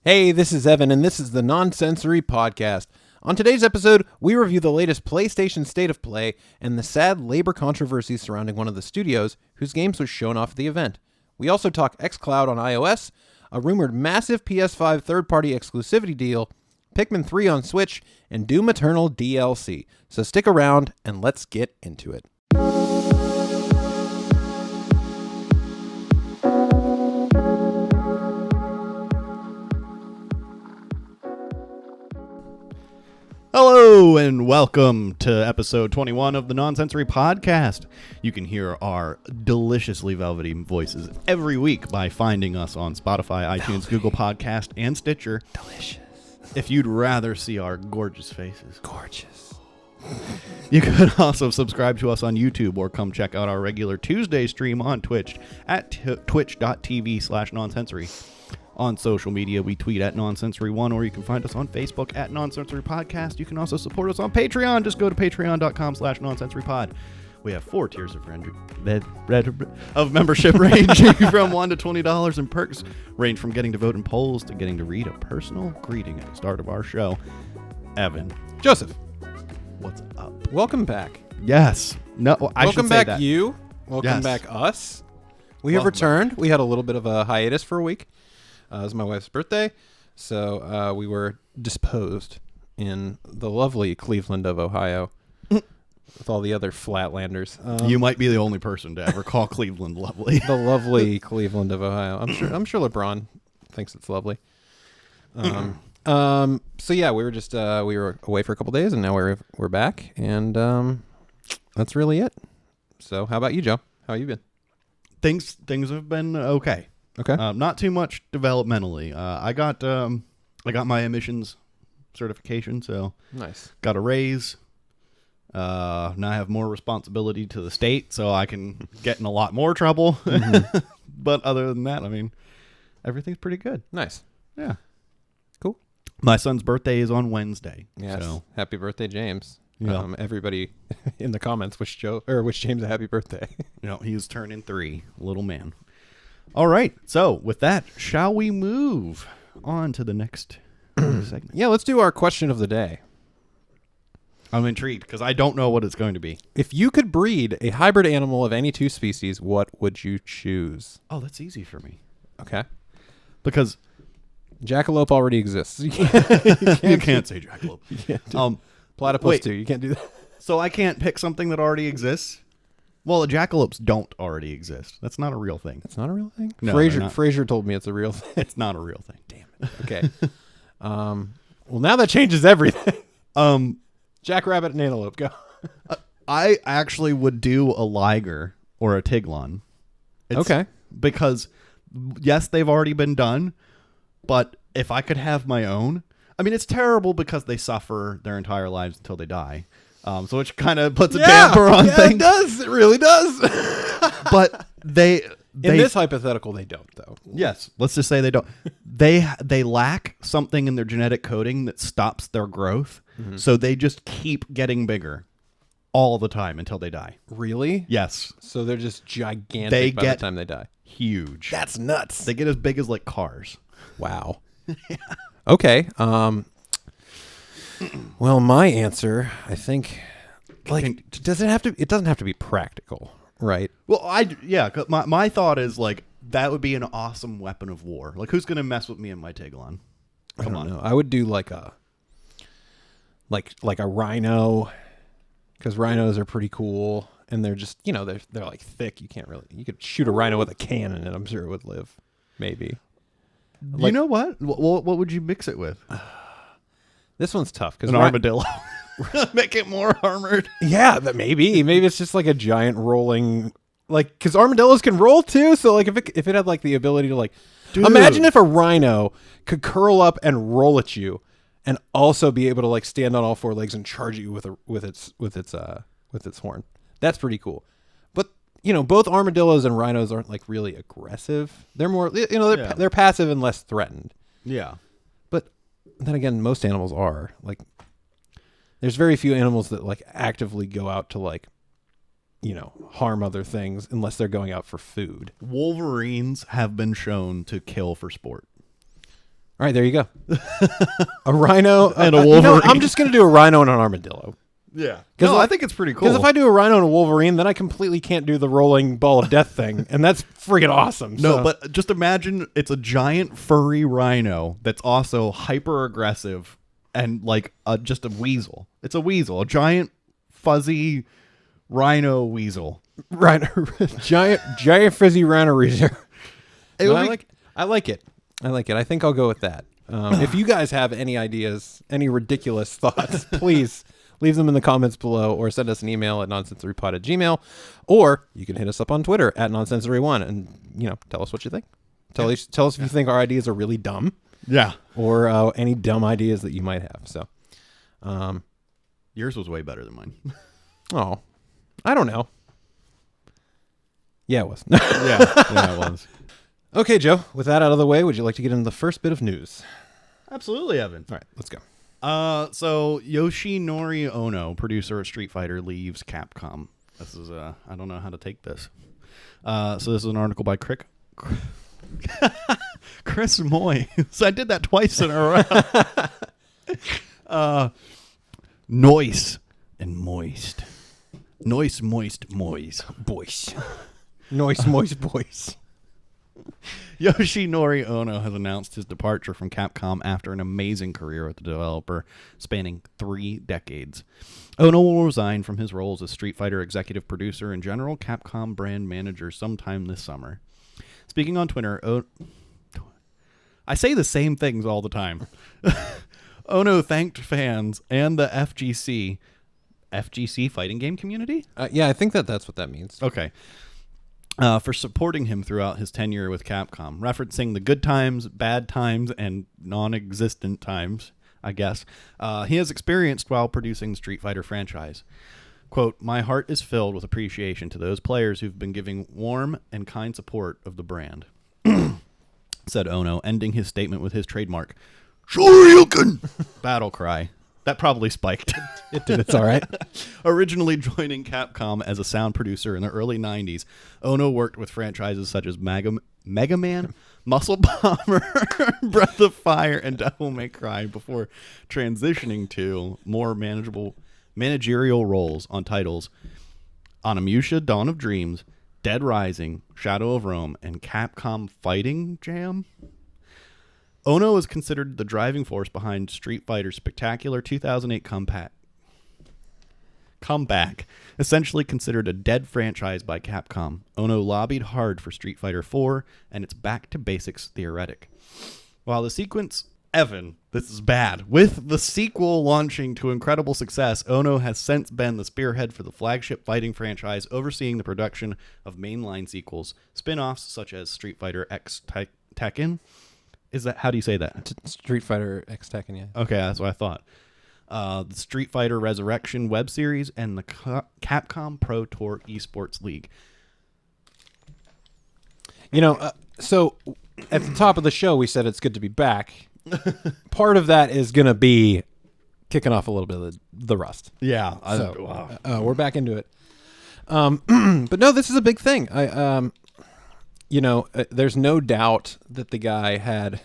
Hey, this is Evan, and this is the Nonsensory Podcast. On today's episode, we review the latest PlayStation State of Play and the sad labor controversy surrounding one of the studios whose games was shown off at the event. We also talk xCloud on iOS, a rumored massive PS5 third-party exclusivity deal, Pikmin 3 on Switch, and Doom Eternal DLC. So stick around, and let's get into it. Hello and welcome to episode 21 of the Nonsensory Podcast. You can hear our deliciously velvety voices every week by finding us on Spotify, iTunes, Google Podcast, and Stitcher. Delicious. If you'd rather see our gorgeous faces. Gorgeous. You could also subscribe to us on YouTube or come check out our regular Tuesday stream on Twitch at twitch.tv/nonsensory. On social media, we tweet at Nonsensory1, or you can find us on Facebook at Nonsensory Podcast. You can also support us on Patreon. Just go to patreon.com/nonsensorypod. We have 4 tiers of membership ranging from $1 to $20, and perks range from getting to vote in polls to getting to read a personal greeting at the start of our show. Evan. Joseph. What's up? Welcome back. Yes. No, I Welcome should say back, that. you. Welcome Yes. back, us. We have Welcome returned. We had a little bit of a hiatus for a week. It was my wife's birthday, so we were disposed in the lovely Cleveland of Ohio with all the other flatlanders. You might be the only person to ever call Cleveland lovely. The lovely Cleveland of Ohio. I'm sure LeBron thinks it's lovely. So yeah, we were just we were away for a couple days, and now we're back, and that's really it. So how about you, Joe? How have you been? Things have been okay. Okay. Not too much developmentally. I got my emissions certification, so Nice. got a raise. Now I have more responsibility to the state, so I can get in a lot more trouble. Mm-hmm. But other than that, I mean, everything's pretty good. Nice. Yeah. Cool. My son's birthday is on Wednesday. Yes. So, Happy birthday, James. Yeah. Everybody in the comments wish James a happy birthday. he's turning 3, little man. All right. So with that, shall we move on to the next segment? Yeah, let's do our question of the day. I'm intrigued because I don't know what it's going to be. If you could breed a hybrid animal of any 2 species, what would you choose? Oh, that's easy for me. Okay. Because Jackalope already exists. You you can't say jackalope. Platypus wait. too. You can't do that. So I can't pick something that already exists? Well, jackalopes don't already exist. That's not a real thing. It's not a real thing? No, they're not. Fraser told me it's a real thing. It's not a real thing. Damn it. Okay. Well, now that changes everything. Jackrabbit and antelope, go. I actually would do a liger or a tiglon. Okay. Because, yes, they've already been done, but if I could have my own, I mean, it's terrible because they suffer their entire lives until they die. So which kind of puts a damper on things. It does. It really does. But they in this hypothetical, they don't, though. Yes, let's just say they don't. They lack something in their genetic coding that stops their growth, so they just keep getting bigger all the time until they die. Really? Yes. So they're just gigantic by the time they die. Huge. That's nuts. They get as big as like cars. Wow. Okay. Well, my answer, I think, it doesn't have to be practical, right? Well, 'cause my thought is like that would be an awesome weapon of war. Like who's gonna mess with me and my Tiglon? Come on. No, I would do like a rhino, because rhinos are pretty cool, and they're just they're like thick. You could shoot a rhino with a cannon, and I'm sure it would live. Maybe. You know what? What would you mix it with? This one's tough because an armadillo. Make it more armored. Yeah, maybe it's just like a giant rolling, because armadillos can roll too. So like if it had like the ability to imagine if a rhino could curl up and roll at you, and also be able to like stand on all 4 legs and charge you with its horn. That's pretty cool. But both armadillos and rhinos aren't like really aggressive. They're more they're passive and less threatened. Yeah. But then again, most animals are like. There's very few animals that like actively go out to like harm other things unless they're going out for food. Wolverines have been shown to kill for sport. right, there you go. A rhino and a Wolverine. I'm just going to do a rhino and an armadillo. Yeah. No, I think it's pretty cool. Because if I do a rhino and a Wolverine, then I completely can't do the rolling ball of death thing, and that's friggin' awesome. No, but just imagine it's a giant furry rhino that's also hyper aggressive and like just a weasel. It's a weasel, a giant fuzzy rhino weasel. Right, giant frizzy rhino weasel. I like it. I think I'll go with that. If you guys have any ideas, any ridiculous thoughts, please leave them in the comments below or send us an email at nonsensorypod@gmail.com, or you can hit us up on Twitter at nonsensory1 and, tell us what you think. Tell us if you think our ideas are really dumb. Yeah. Or any dumb ideas that you might have. So, yours was way better than mine. Oh, I don't know. Yeah, it was. yeah, it was. Okay, Joe, with that out of the way, would you like to get into the first bit of news? Absolutely, Evan. All right, let's go. So Yoshinori Ono, producer of Street Fighter, leaves Capcom. This is I don't know how to take this. So this is an article by Chris Moy. So I did that twice in a row. Noise and moist. Noise, moist, moist. Boys. Noise, moist, boys. Yoshinori Ono has announced his departure from Capcom after an amazing career with the developer spanning 3 decades. Ono will resign from his role as a Street Fighter executive producer and general Capcom brand manager sometime this summer. Speaking on Twitter, I say the same things all the time. Ono thanked fans and the FGC fighting game community? Yeah, I think that's what that means. Okay. For supporting him throughout his tenure with Capcom, referencing the good times, bad times, and non-existent times, I guess, he has experienced while producing the Street Fighter franchise. Quote, "My heart is filled with appreciation to those players who've been giving warm and kind support of the brand," said Ono, ending his statement with his trademark, "Shoryuken!" battle cry. That probably spiked. It did. It's all right. Originally joining Capcom as a sound producer in the early 90s, Ono worked with franchises such as Mega Man, Muscle Bomber, Breath of Fire, and Devil May Cry before transitioning to more managerial roles on titles Onimusha, Dawn of Dreams, Dead Rising, Shadow of Rome, and Capcom Fighting Jam. Ono is considered the driving force behind Street Fighter's spectacular 2008 comeback, essentially considered a dead franchise by Capcom. Ono lobbied hard for Street Fighter 4 and its back-to-basics theoretic. While the sequence, Evan, this is bad, with the sequel launching to incredible success, Ono has since been the spearhead for the flagship fighting franchise, overseeing the production of mainline sequels, spin-offs such as Street Fighter X Tekken. Is that, how do you say that? Street Fighter X Tekken, yeah. Okay, that's what I thought. The Street Fighter Resurrection web series and the Capcom Pro Tour Esports League. So at the top of the show, we said it's good to be back. Part of that is going to be kicking off a little bit of the rust. Yeah. We're back into it. But no, this is a big thing. There's no doubt that the guy had,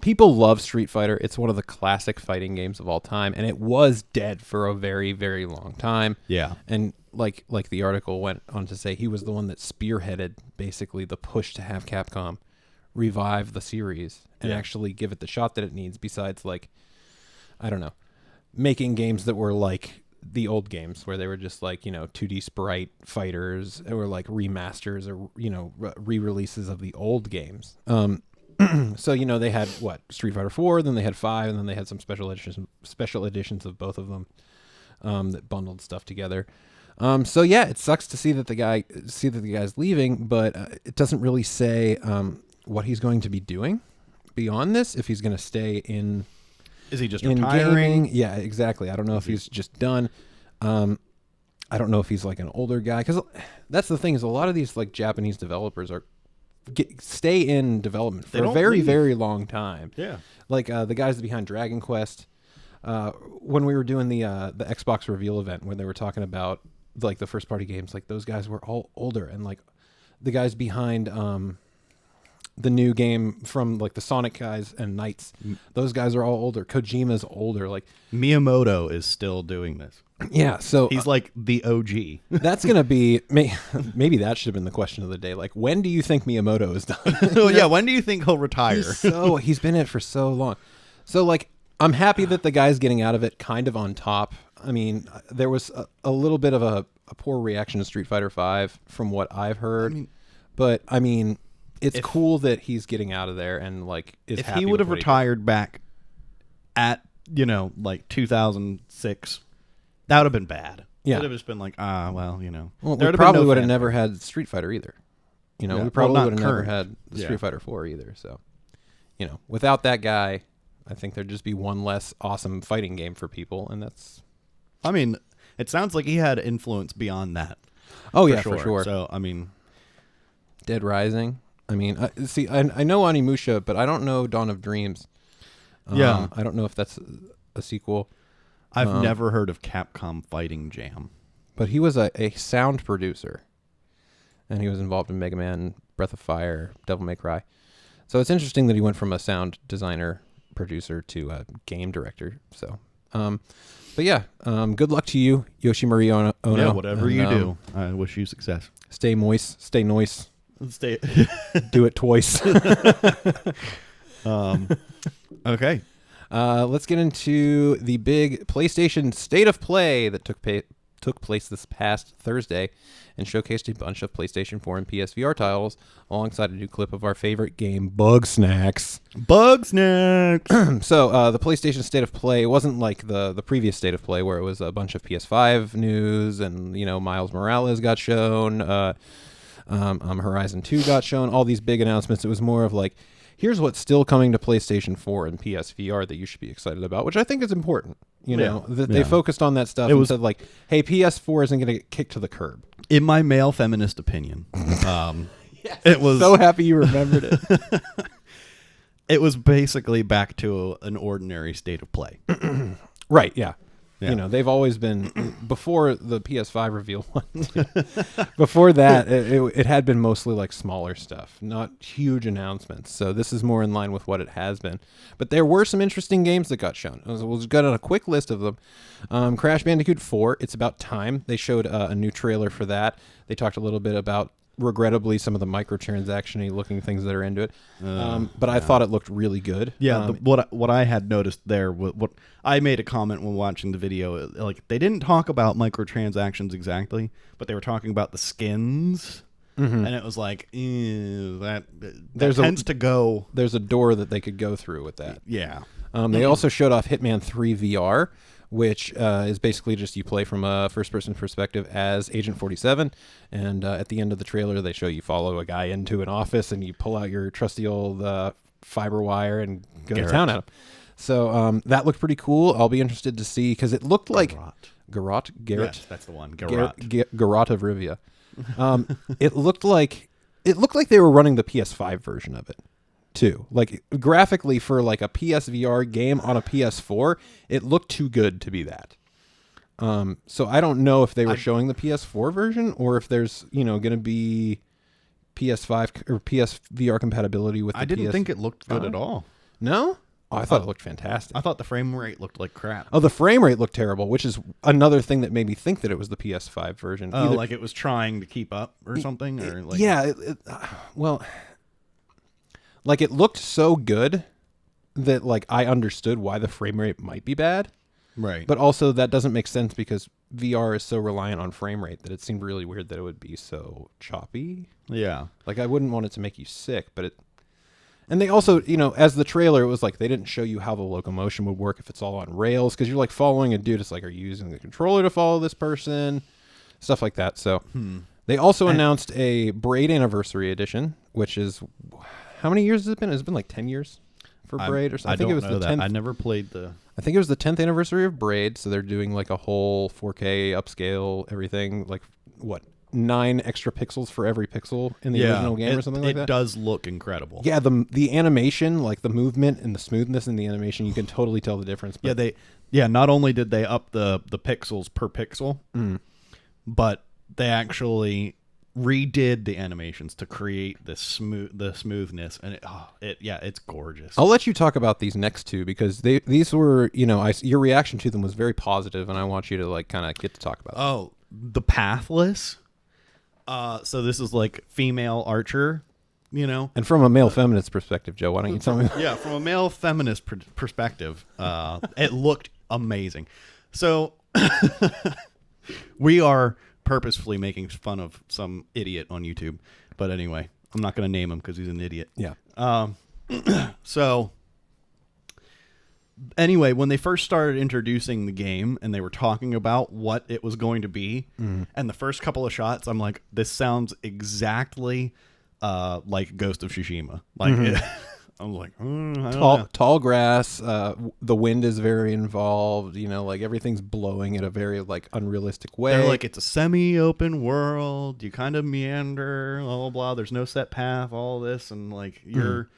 people love Street Fighter. It's one of the classic fighting games of all time, and it was dead for a very, very long time. Yeah. And like the article went on to say, he was the one that spearheaded basically the push to have Capcom revive the series and actually give it the shot that it needs, besides, making games that were like the old games where they were just 2D sprite fighters, or remasters or re-releases of the old games. So they had Street Fighter 4, then they had 5, and then they had some special editions of both of them that bundled stuff together. So yeah, it sucks to see that the guy's leaving, but it doesn't really say what he's going to be doing beyond this. If he's going to stay in. Is he just in retiring? Gaming. Yeah, exactly. I don't know if he's just done. I don't know if he's an older guy, because that's the thing, is a lot of these Japanese developers stay in development for a very, very long time. Yeah. The guys behind Dragon Quest. When we were doing the Xbox reveal event, when they were talking about the first party games, those guys were all older, and the guys behind the new game from like the Sonic guys and Knights. Those guys are all older. Kojima's older. Like Miyamoto is still doing this. Yeah, so he's like the OG. That's gonna be maybe that should have been the question of the day. Like, when do you think Miyamoto is done? Oh yeah, when do you think he'll retire? He's been in it for so long. So like, I'm happy that the guy's getting out of it kind of on top. I mean, there was a little bit of a poor reaction to Street Fighter V from what I've heard, but I mean, it's cool that he's getting out of there and like is. If happy he would have with what retired back at like 2006. That would have been bad. Yeah. It would have just been like, well, Well, we probably would have never had Street Fighter either. We probably would have never had the Street Fighter 4 either. So, without that guy, I think there'd just be one less awesome fighting game for people, and that's... I mean, it sounds like he had influence beyond that. Oh, yeah, for sure. So, I mean... Dead Rising. I mean, I know Onimusha, but I don't know Dawn of Dreams. Yeah. I don't know if that's a sequel. I've never heard of Capcom Fighting Jam. But he was a sound producer. And he was involved in Mega Man, Breath of Fire, Devil May Cry. So it's interesting that he went from a sound designer, producer, to a game director. So, but yeah, good luck to you, Yoshinori Ono. Yeah, whatever you do. I wish you success. Stay moist. Stay noise. Stay. Do it twice. Okay. Let's get into the big PlayStation State of Play that took place this past Thursday and showcased a bunch of PlayStation 4 and PSVR titles alongside a new clip of our favorite game, Bug Snacks. Bug Snacks! So the PlayStation State of Play wasn't like the previous State of Play where it was a bunch of PS5 news and, Miles Morales got shown, Horizon 2 got shown, all these big announcements. It was more of like, here's what's still coming to PlayStation 4 and PSVR that you should be excited about, which I think is important. They focused on that stuff and said like, hey, PS4 isn't going to get kicked to the curb. In my male feminist opinion, yes, it was so happy you remembered it. It was basically back to an ordinary state of play. Right, yeah. They've always been, before the PS5 reveal before that, it had been mostly like smaller stuff, not huge announcements. So this is more in line with what it has been. But there were some interesting games that got shown. We'll just go down a quick list of them. Crash Bandicoot 4, It's About Time. They showed a new trailer for that. They talked a little bit about, regrettably, some of the microtransaction-y looking things that are into it. But I thought it looked really good. Yeah, what I had noticed there, what I made a comment when watching the video, like they didn't talk about microtransactions exactly, but they were talking about the skins, and it was like, that tends to go. There's a door that they could go through with that. Yeah. They also showed off Hitman 3 VR, which is basically just you play from a first-person perspective as Agent 47, and at the end of the trailer, they show you follow a guy into an office, and you pull out your trusty old fiber wire and go to town at him. So that looked pretty cool. I'll be interested to see, because it looked like... Garrot? Yes, that's the one. Garrot. Garrot of Rivia. It looked like they were running the PS5 version of it, too. Like, graphically, for like a PSVR game on a PS4, it looked too good to be that. So I don't know if they were showing the PS4 version or if there's, going to be PS5 or PSVR compatibility with the PS5. I didn't think it looked good at all. No? Oh, I thought it looked fantastic. I thought the frame rate looked like crap. Oh, the frame rate looked terrible, which is another thing that made me think that it was the PS5 version. Oh, like it was trying to keep up or something? Or like... Yeah, well... Like, it looked so good that, like, I understood why the frame rate might be bad. Right. But also, that doesn't make sense because VR is so reliant on frame rate that it seemed really weird that it would be so choppy. Yeah. Like, I wouldn't want it to make you sick, but it... And they also, as the trailer, it was like they didn't show you how the locomotion would work if it's all on rails, because you're, like, following a dude. It's like, are you using the controller to follow this person? Stuff like that. So, they also announced a Braid Anniversary Edition, which is... How many years has it been? Has it been like 10 years for Braid or something? I think it was the 10th. I never played the... I think it was the 10th anniversary of Braid, so they're doing like a whole 4K upscale, everything, like, 9 extra pixels for every pixel in the original game or something like that? It does look incredible. Yeah, the animation, like the movement and the smoothness in the animation, you can totally tell the difference. But not only did they up the pixels per pixel, but they actually redid the animations to create the smoothness, and it's gorgeous. I'll let you talk about these next two because these were, your reaction to them was very positive, and I want you to like kind of get to talk about them. Oh, the Pathless. So this is like female archer, And from a male feminist perspective, Joe, why don't you tell me? Yeah, from a male feminist perspective, it looked amazing. So we are purposefully making fun of some idiot on YouTube. But anyway, I'm not going to name him because he's an idiot. Yeah. So anyway, when they first started introducing the game and they were talking about what it was going to be, and the first couple of shots, I'm like, this sounds exactly like Ghost of Tsushima. Like, I was like, I don't know. Tall grass. The wind is very involved. Like everything's blowing in a very like unrealistic way. They're like, it's a semi-open world. You kind of meander, blah blah blah. There's no set path. All this, and like it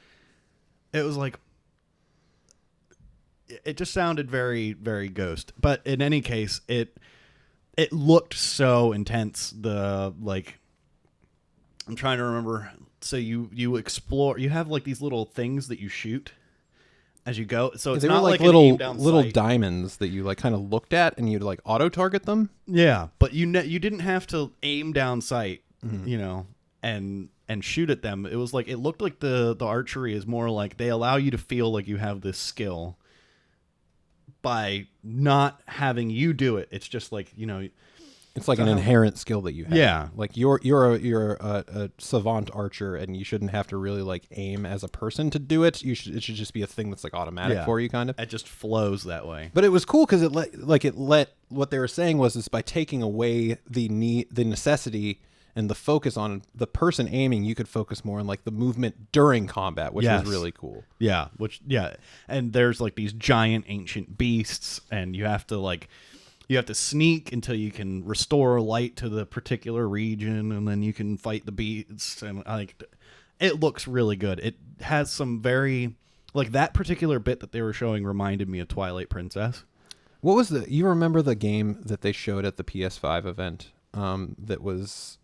was like, it just sounded very very Ghost. But in any case, it looked so intense. I'm trying to remember. So you explore. You have like these little things that you shoot as you go. So it's not like little diamonds that you like kind of looked at and you'd like auto target them. Yeah, but you didn't have to aim down sight, and shoot at them. It was like it looked like the archery is more like they allow you to feel like you have this skill by not having you do it. It's just like It's like an inherent skill that you have. Yeah. Like you're a savant archer, and you shouldn't have to really like aim as a person to do it. It should just be a thing that's like automatic for you, kind of. It just flows that way. But it was cool because it let what they were saying was by taking away the necessity and the focus on the person aiming, you could focus more on like the movement during combat, which was really cool. Yeah, and there's like these giant ancient beasts, and you have to sneak until you can restore light to the particular region, and then you can fight the beasts. And it looks really good. It has some very that particular bit that they were showing reminded me of Twilight Princess. What was you remember the game that they showed at the PS5 event? That was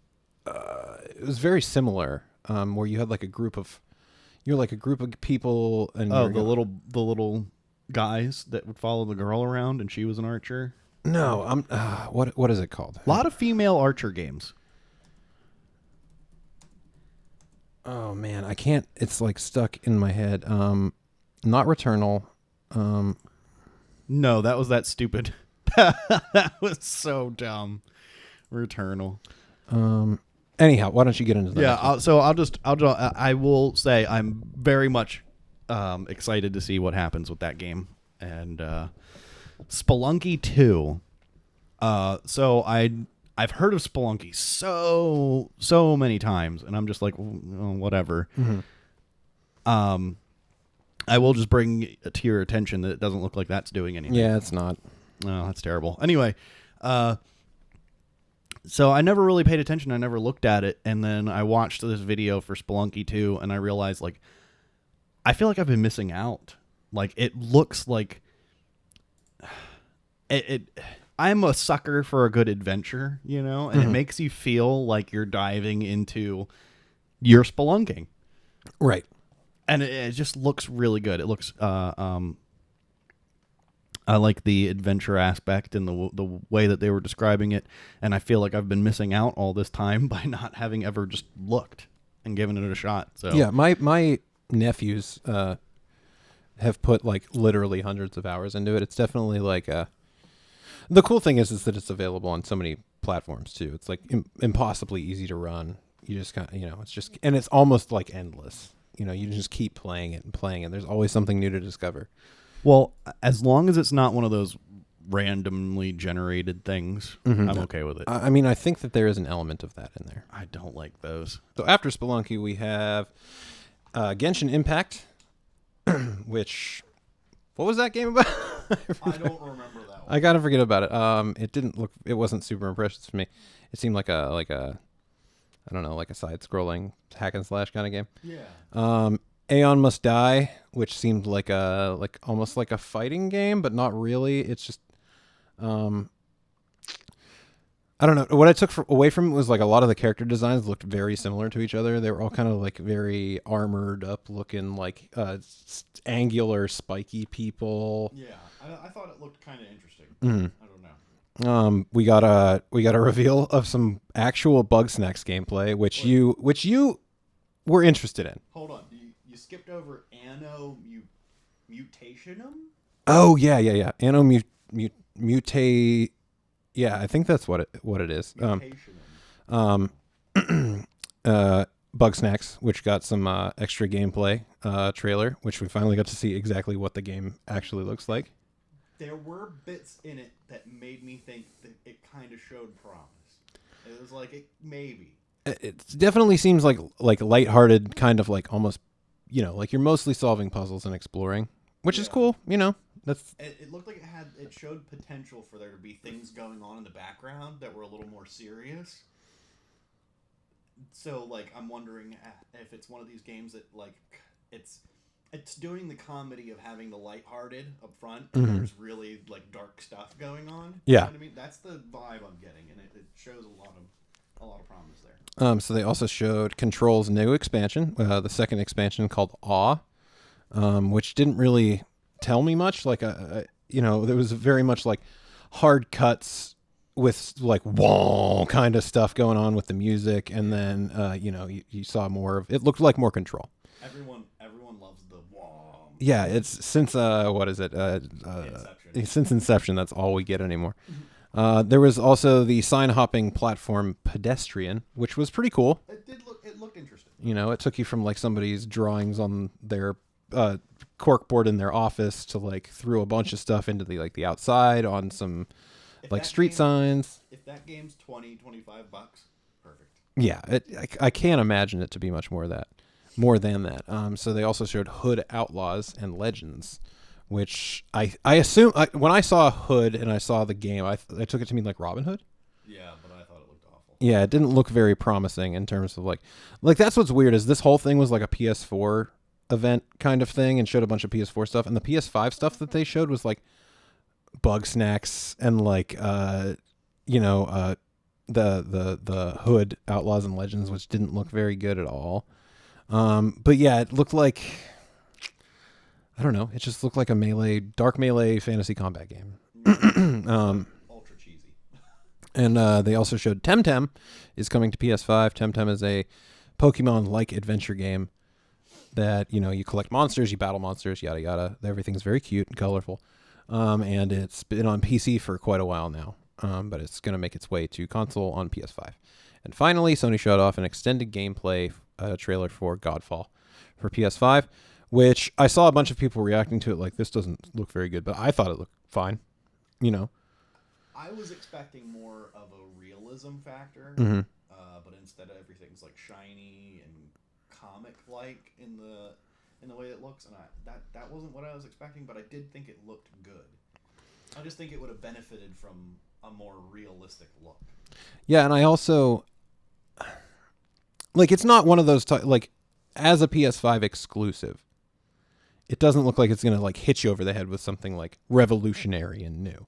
it was very similar. Where you had like a group of people, and the little guys that would follow the girl around, and she was an archer. No, what is it called? A lot of female archer games. Oh man, I can't. It's like stuck in my head. Not Returnal. No, that was that stupid. That was so dumb. Returnal. Anyhow, why don't you get into that? Yeah. I will say I'm very much excited to see what happens with that game. And Spelunky 2. So I've heard of Spelunky so many times, and I'm just like, whatever. I will just bring to your attention that it doesn't look like that's doing anything. Yeah, it's not. Oh, that's terrible. Anyway, so I never really paid attention. I never looked at it, and then I watched this video for Spelunky 2, and I realized I feel like I've been missing out. It looks like I'm a sucker for a good adventure, and it makes you feel like you're diving into your spelunking. Right. And it just looks really good. It looks I like the adventure aspect and the way that they were describing it, and I feel like I've been missing out all this time by not having ever just looked and given it a shot. So yeah, my nephews have put literally hundreds of hours into it. It's definitely the cool thing is that it's available on so many platforms too. It's impossibly easy to run. You just it's just, and it's almost endless. You just keep playing it and playing it. There's always something new to discover. Well, as long as it's not one of those randomly generated things, I'm okay with it. I mean, I think that there is an element of that in there. I don't like those. So after Spelunky, we have Genshin Impact, which, what was that game about? I don't remember that one. I gotta forget about it. It wasn't super impressive to me. It seemed like a I don't know, like a side-scrolling hack and slash kind of game. Yeah. Aeon Must Die, which seemed almost like a fighting game, but not really. It's just I don't know. What I took away from it was like a lot of the character designs looked very similar to each other. They were all kind of like very armored up looking, like angular, spiky people. Yeah, I thought it looked kind of interesting. Mm-hmm. I don't know. We got a reveal of some actual Bugsnax gameplay, which you were interested in. Hold on, you skipped over Anno Mutationum? Oh yeah. Anno Mutate. Yeah, I think that's what it is. Bugsnax, which got some extra gameplay trailer, which we finally got to see exactly what the game actually looks like. There were bits in it that made me think that it kind of showed promise. It was like maybe. It definitely seems like lighthearted, kind of like almost, like you're mostly solving puzzles and exploring, which is cool. It looked like it showed potential for there to be things going on in the background that were a little more serious. So, like, I'm wondering if it's one of these games that, like, it's doing the comedy of having the lighthearted up front, and there's really, like, dark stuff going on. Yeah. You know what I mean? That's the vibe I'm getting, and it shows a lot of promise there. So they also showed Control's new expansion, the second expansion called Awe, which didn't really tell me much. Like, there was very much like hard cuts with like whoa kind of stuff going on with the music, and then you saw more of it. Looked like more Control. Everyone loves the whoa. Yeah, it's since what is it? Inception. Since Inception, that's all we get anymore. There was also the sign hopping platform Pedestrian, which was pretty cool. It looked interesting. It took you from like somebody's drawings on their corkboard in their office to like through a bunch of stuff into the outside on some street signs. If that game's $20-$25, perfect. Yeah, I can't imagine it to be much more than that. So they also showed Hood Outlaws and Legends, which I assume when I saw Hood and I saw the game, I took it to mean like Robin Hood. Yeah, but I thought it looked awful. Yeah, it didn't look very promising in terms of like that's what's weird is this whole thing was like a PS4 event kind of thing and showed a bunch of PS4 stuff, and the PS5 stuff that they showed was like Bugsnax and like the Hood Outlaws and Legends, which didn't look very good at all. But yeah, it looked like, I don't know, it just looked like a dark melee fantasy combat game. Ultra cheesy. And they also showed Temtem is coming to PS5. Temtem is a Pokemon-like adventure game that, you collect monsters, you battle monsters, yada yada. Everything's very cute and colorful. And it's been on PC for quite a while now. But it's going to make its way to console on PS5. And finally, Sony showed off an extended gameplay trailer for Godfall for PS5, which I saw a bunch of people reacting to it like, this doesn't look very good, but I thought it looked fine. I was expecting more of a realism factor, but instead everything's like shiny and comic-like in the way it looks, and that wasn't what I was expecting, but I did think it looked good. I just think it would have benefited from a more realistic look. Yeah, and I also it's not one of those as a PS5 exclusive, it doesn't look like it's going to hit you over the head with something like revolutionary and new.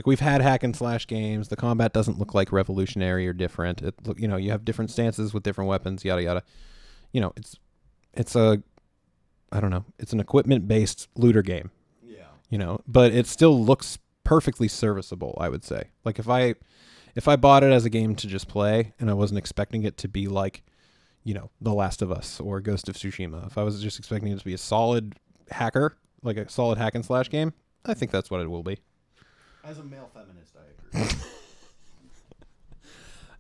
We've had hack and slash games, the combat doesn't look like revolutionary or different. You have different stances with different weapons, yada yada. It's an equipment based looter game. Yeah. But it still looks perfectly serviceable, I would say. Like if I bought it as a game to just play and I wasn't expecting it to be like, The Last of Us or Ghost of Tsushima, if I was just expecting it to be a solid hacker, like a solid hack and slash game, I think that's what it will be. As a male feminist, I agree.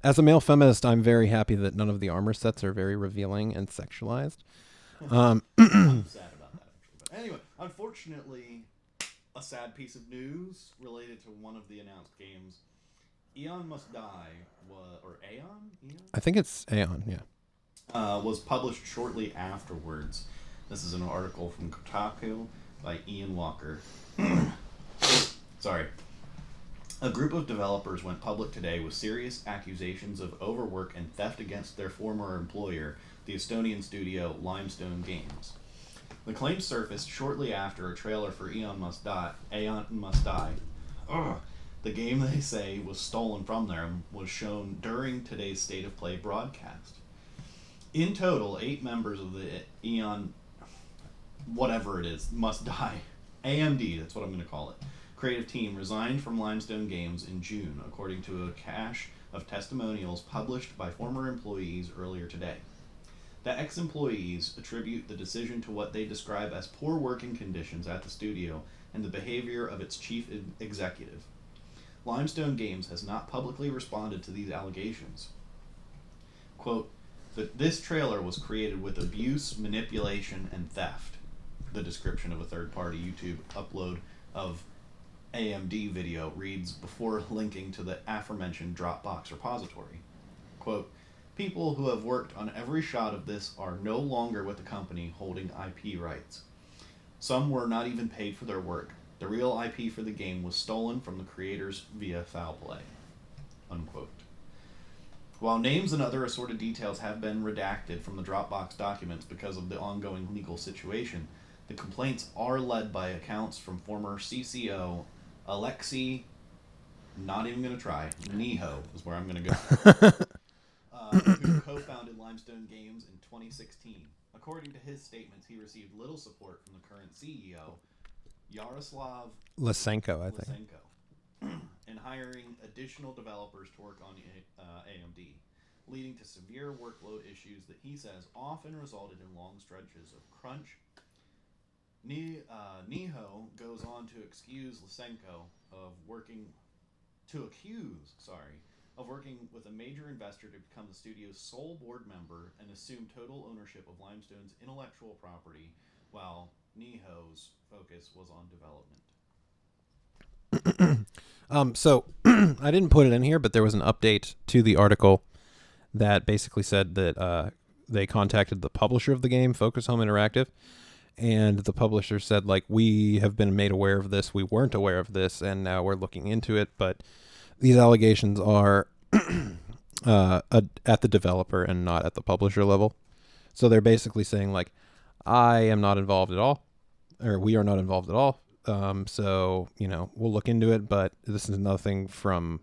As a male feminist, I'm very happy that none of the armor sets are very revealing and sexualized. I'm sad about that, actually. But anyway, unfortunately, a sad piece of news related to one of the announced games. Eon Must Die, or Aeon? I think it's Aeon, yeah. Was published shortly afterwards. This is an article from Kotaku by Ian Walker. Sorry. A group of developers went public today with serious accusations of overwork and theft against their former employer, the Estonian studio Limestone Games. The claims surfaced shortly after a trailer for Aeon Must Die The game, they say, was stolen from them was shown during today's State of Play broadcast. In total, 8 members of the Eon, whatever it is, Must Die, AMD, that's what I'm going to call it, creative team resigned from Limestone Games in June, according to a cache of testimonials published by former employees earlier today. The ex-employees attribute the decision to what they describe as poor working conditions at the studio and the behavior of its chief executive. Limestone Games has not publicly responded to these allegations. Quote, this trailer was created with abuse, manipulation, and theft. The description of a third-party YouTube upload of AMD video reads before linking to the aforementioned Dropbox repository. Quote, people who have worked on every shot of this are no longer with the company holding IP rights. Some were not even paid for their work. The real IP for the game was stolen from the creators via foul play. Unquote. While names and other assorted details have been redacted from the Dropbox documents because of the ongoing legal situation, the complaints are led by accounts from former CCO Alexei, not even going to try, Niho is where I'm going to go, who co-founded Limestone Games in 2016. According to his statements, he received little support from the current CEO, Yaroslav Lysenko, I think. In hiring additional developers to work on AMD, leading to severe workload issues that he says often resulted in long stretches of crunch. Niho goes on to accuse Lysenko of working with a major investor to become the studio's sole board member and assume total ownership of Limestone's intellectual property, while Niho's focus was on development. So I didn't put it in here, but there was an update to the article that basically said that they contacted the publisher of the game, Focus Home Interactive, and the publisher said, like, we have been made aware of this, we weren't aware of this, and now we're looking into it, but these allegations are at the developer and not at the publisher level. So they're basically saying, like, I am not involved at all, or we are not involved at all. So, we'll look into it, but this is nothing from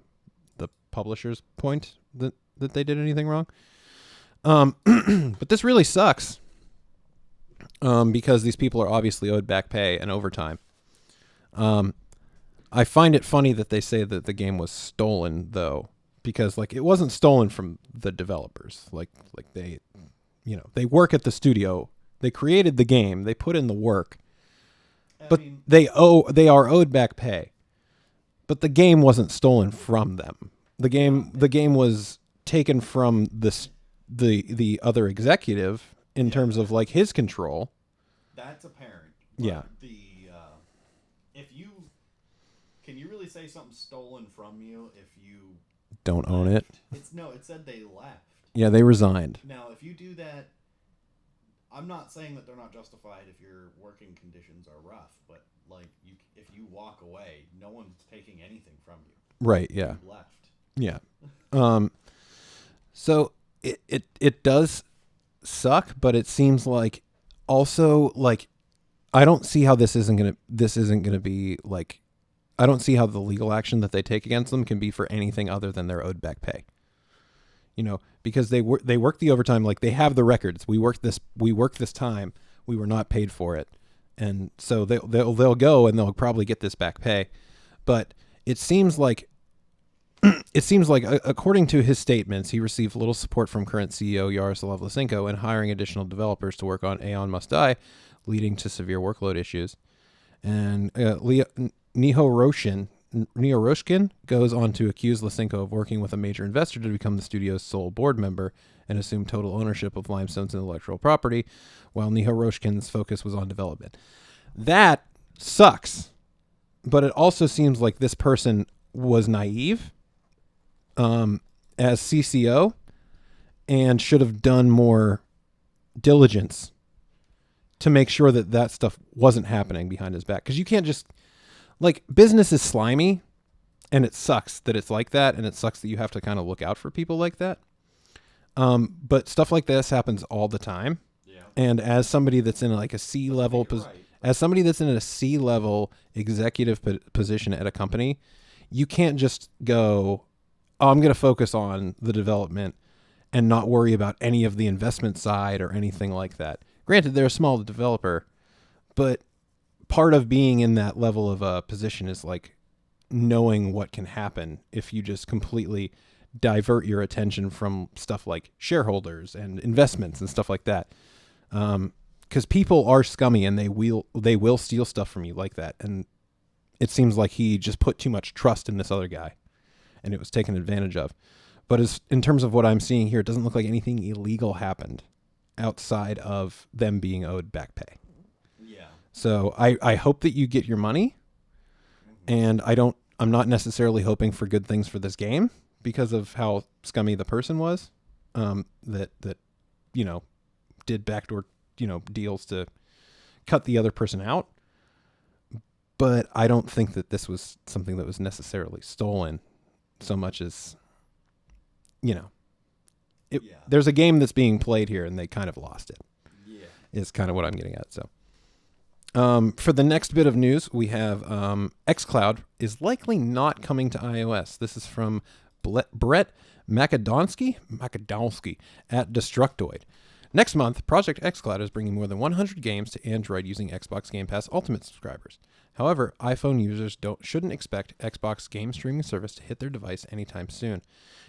the publisher's point that they did anything wrong. But this really sucks. Because these people are obviously owed back pay and overtime. I find it funny that they say that the game was stolen, though, because it wasn't stolen from the developers. Like they work at the studio, they created the game, they put in the work, but they are owed back pay. But the game wasn't stolen from them. The game was taken from the other executive in terms of his control. That's apparent. Yeah. Can you really say something stolen from you if you don't own it? It said they left. Yeah, they resigned. Now, if you do that, I'm not saying that they're not justified if your working conditions are rough, but if you walk away, no one's taking anything from you. Right, yeah. You left. Yeah. So it does suck, but it seems like also I don't see how this isn't gonna be I don't see how the legal action that they take against them can be for anything other than their owed back pay. Because they work the overtime, they have the records. We worked this time. We were not paid for it, and so they'll go and they'll probably get this back pay. But it seems like according to his statements, he received little support from current CEO Yaroslav Lysenko in hiring additional developers to work on Aeon Must Die, leading to severe workload issues. And Niho Roshkin goes on to accuse Lysenko of working with a major investor to become the studio's sole board member and assume total ownership of Limestone's intellectual property, while Niho Roshkin's focus was on development. That sucks, but it also seems like this person was naive as CCO and should have done more diligence to make sure that stuff wasn't happening behind his back. Because you can't just... business is slimy, and it sucks that it's like that, and it sucks that you have to kind of look out for people like that. But stuff like this happens all the time. Yeah. And as somebody that's in a C-level... As somebody that's in a C-level executive position at a company, you can't just go, oh, I'm going to focus on the development and not worry about any of the investment side or anything like that. Granted, they're a small developer, but part of being in that level of a position is like knowing what can happen if you just completely divert your attention from stuff like shareholders and investments and stuff like that. Because people are scummy and they will steal stuff from you like that. And it seems like he just put too much trust in this other guy and it was taken advantage of. But in terms of what I'm seeing here, it doesn't look like anything illegal happened outside of them being owed back pay. Yeah. So I hope that you get your money, and I'm not necessarily hoping for good things for this game because of how scummy the person was, that did backdoor, deals to cut the other person out. But I don't think that this was something that was necessarily stolen so much as, there's a game that's being played here and they kind of lost it. Yeah. Is kind of what I'm getting at. So, for the next bit of news, we have xCloud is likely not coming to iOS. This is from Brett Macadonsky at Destructoid. Next month, Project xCloud is bringing more than 100 games to Android using Xbox Game Pass Ultimate subscribers. However, iPhone users shouldn't expect Xbox game streaming service to hit their device anytime soon.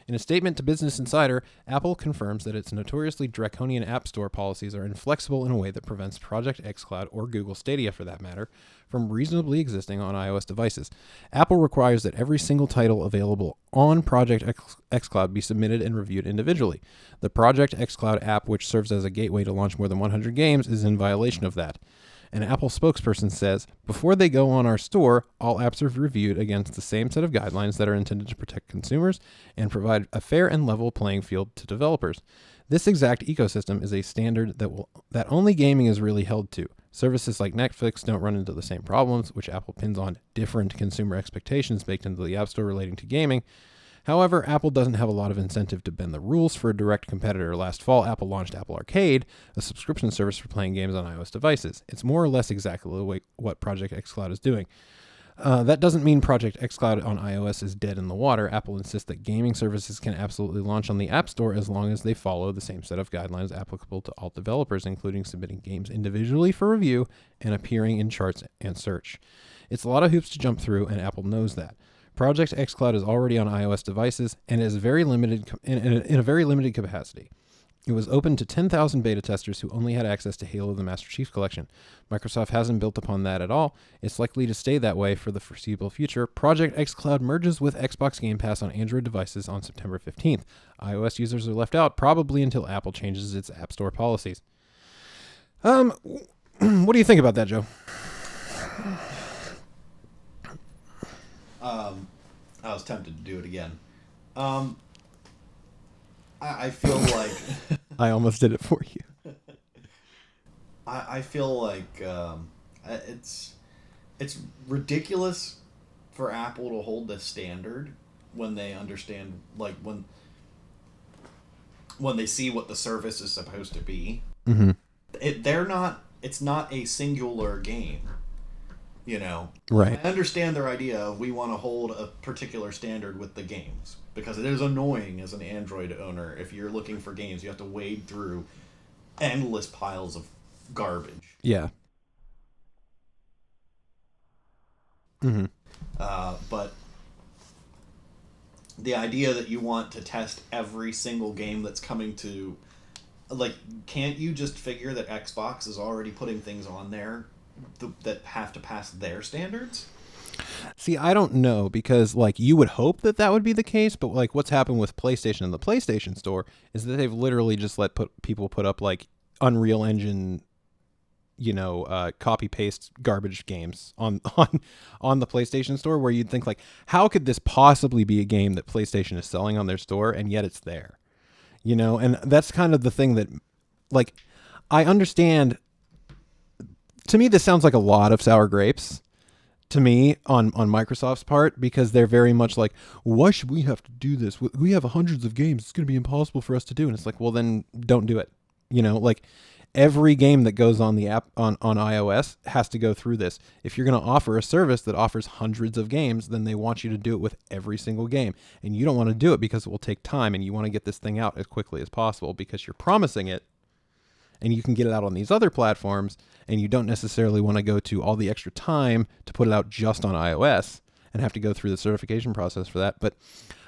In a statement to Business Insider, Apple confirms that its notoriously draconian App Store policies are inflexible in a way that prevents Project xCloud, or Google Stadia for that matter, from reasonably existing on iOS devices. Apple requires that every single title available on Project xCloud be submitted and reviewed individually. The Project xCloud app, which serves as a gateway to launch more than 100 games, is in violation of that. An Apple spokesperson says, before they go on our store, all apps are reviewed against the same set of guidelines that are intended to protect consumers and provide a fair and level playing field to developers. This exact ecosystem is a standard that only gaming is really held to. Services like Netflix don't run into the same problems, which Apple pins on different consumer expectations baked into the App Store relating to gaming. However, Apple doesn't have a lot of incentive to bend the rules for a direct competitor. Last fall, Apple launched Apple Arcade, a subscription service for playing games on iOS devices. It's more or less exactly what Project xCloud is doing. That doesn't mean Project xCloud on iOS is dead in the water. Apple insists that gaming services can absolutely launch on the App Store as long as they follow the same set of guidelines applicable to all developers, including submitting games individually for review and appearing in charts and search. It's a lot of hoops to jump through, and Apple knows that. Project xCloud is already on iOS devices and is very limited in a very limited capacity. It was open to 10,000 beta testers who only had access to Halo the Master Chief Collection. Microsoft hasn't built upon that at all. It's likely to stay that way for the foreseeable future. Project xCloud merges with Xbox Game Pass on Android devices on September 15th. iOS users are left out, probably until Apple changes its App Store policies. What do you think about that, Joe? I was tempted to do it again. I feel like I almost did it for you. I feel like it's ridiculous for Apple to hold this standard when they understand, like, when they see what the service is supposed to be. Mm-hmm. It's not a singular game. Right. I understand their idea of we want to hold a particular standard with the games, because it is annoying as an Android owner. If you're looking for games, you have to wade through endless piles of garbage. Yeah. Mm-hmm. But the idea that you want to test every single game that's coming to, like, can't you just figure that Xbox is already putting things on there that have to pass their standards? See, I don't know, because like you would hope that would be the case, but like what's happened with PlayStation and the PlayStation Store is that they've literally just let people put up like Unreal Engine, copy paste garbage games on the PlayStation Store, where you'd think like, how could this possibly be a game that PlayStation is selling on their store, and yet it's there, and that's kind of the thing that, like, I understand. To me, this sounds like a lot of sour grapes to me on Microsoft's part, because they're very much like, why should we have to do this? We have hundreds of games. It's going to be impossible for us to do. And it's like, well, then don't do it. every game that goes on the app on iOS has to go through this. If you're going to offer a service that offers hundreds of games, then they want you to do it with every single game. And you don't want to do it because it will take time, and you want to get this thing out as quickly as possible because you're promising it, and you can get it out on these other platforms, and you don't necessarily want to go to all the extra time to put it out just on iOS and have to go through the certification process for that. But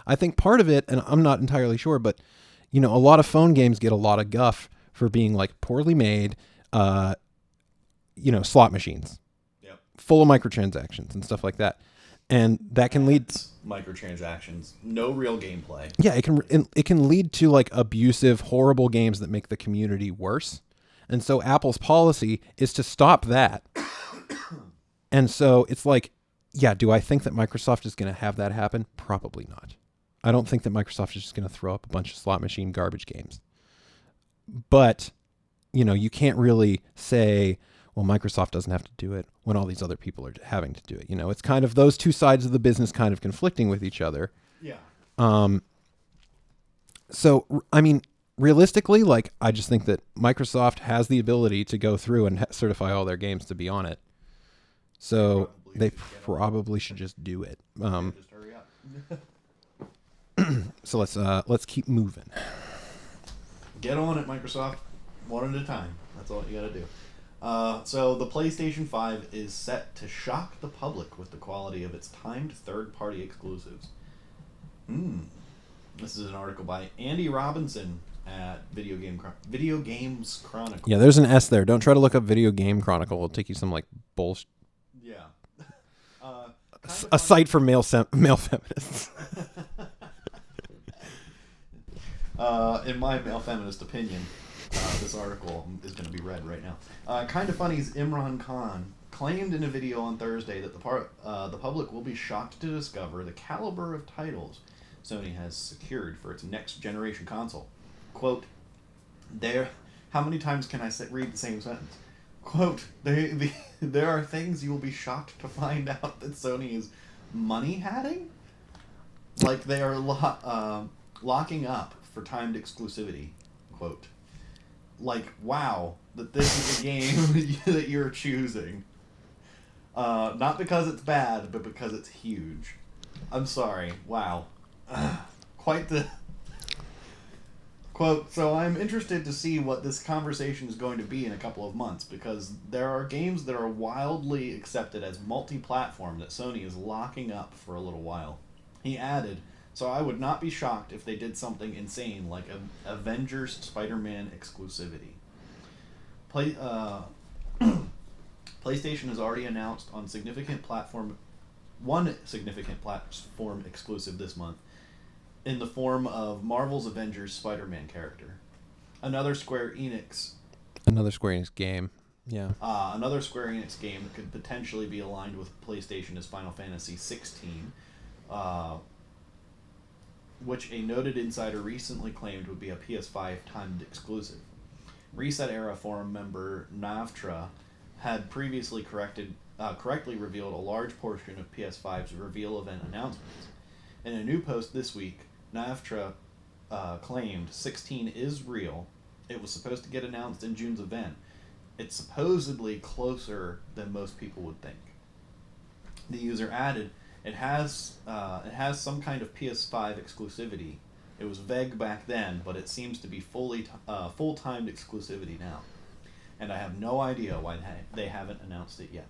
I think part of it, and I'm not entirely sure, but a lot of phone games get a lot of guff for being like poorly made, slot machines, full of microtransactions and stuff like that, and that can lead microtransactions, no real gameplay. Yeah, it can lead to like abusive, horrible games that make the community worse, and so Apple's policy is to stop that. And so it's like, yeah, do I think that Microsoft is going to have that happen? Probably not. I don't think that Microsoft is just going to throw up a bunch of slot machine garbage games. But, you can't really say, well, Microsoft doesn't have to do it when all these other people are having to do it. It's kind of those two sides of the business kind of conflicting with each other. Yeah. So, I mean, realistically, like, I just think that Microsoft has the ability to go through and certify all their games to be on it. So they probably should just do it. Just hurry up. So let's keep moving. Get on it, Microsoft. One at a time. That's all you got to do. So the PlayStation 5 is set to shock the public with the quality of its timed third-party exclusives. This is an article by Andy Robinson at Video Games Chronicle. Yeah, there's an S there. Don't try to look up Video Game Chronicle. It'll take you some like bullshit. Yeah. A site for male feminists. In my male feminist opinion, this article is going to be read right now. Kind of Funny's Imran Khan claimed in a video on Thursday that the public will be shocked to discover the caliber of titles Sony has secured for its next generation console. Quote, how many times can I read the same sentence? Quote, there are things you will be shocked to find out that Sony is money-hatting? Like they are locking up for timed exclusivity. Quote, like, wow, that this is a game that you're choosing. Not because it's bad, but because it's huge. I'm sorry. Wow. Quite the... Quote, so I'm interested to see what this conversation is going to be in a couple of months, because there are games that are wildly accepted as multi-platform that Sony is locking up for a little while. He added, so I would not be shocked if they did something insane like an Avengers Spider-Man exclusivity. PlayStation has already announced one significant platform exclusive this month, in the form of Marvel's Avengers Spider-Man character. Another Square Enix game. Yeah. Another Square Enix game that could potentially be aligned with PlayStation is Final Fantasy XVI, which a noted insider recently claimed would be a PS5 timed exclusive. Reset Era forum member Navtra had previously correctly revealed a large portion of PS5's reveal event announcements. In a new post this week, Navtra claimed 16 is real. It was supposed to get announced in June's event. It's supposedly closer than most people would think. The user added, it has some kind of PS5 exclusivity. It was vague back then, but it seems to be full-timed exclusivity now. And I have no idea why they haven't announced it yet.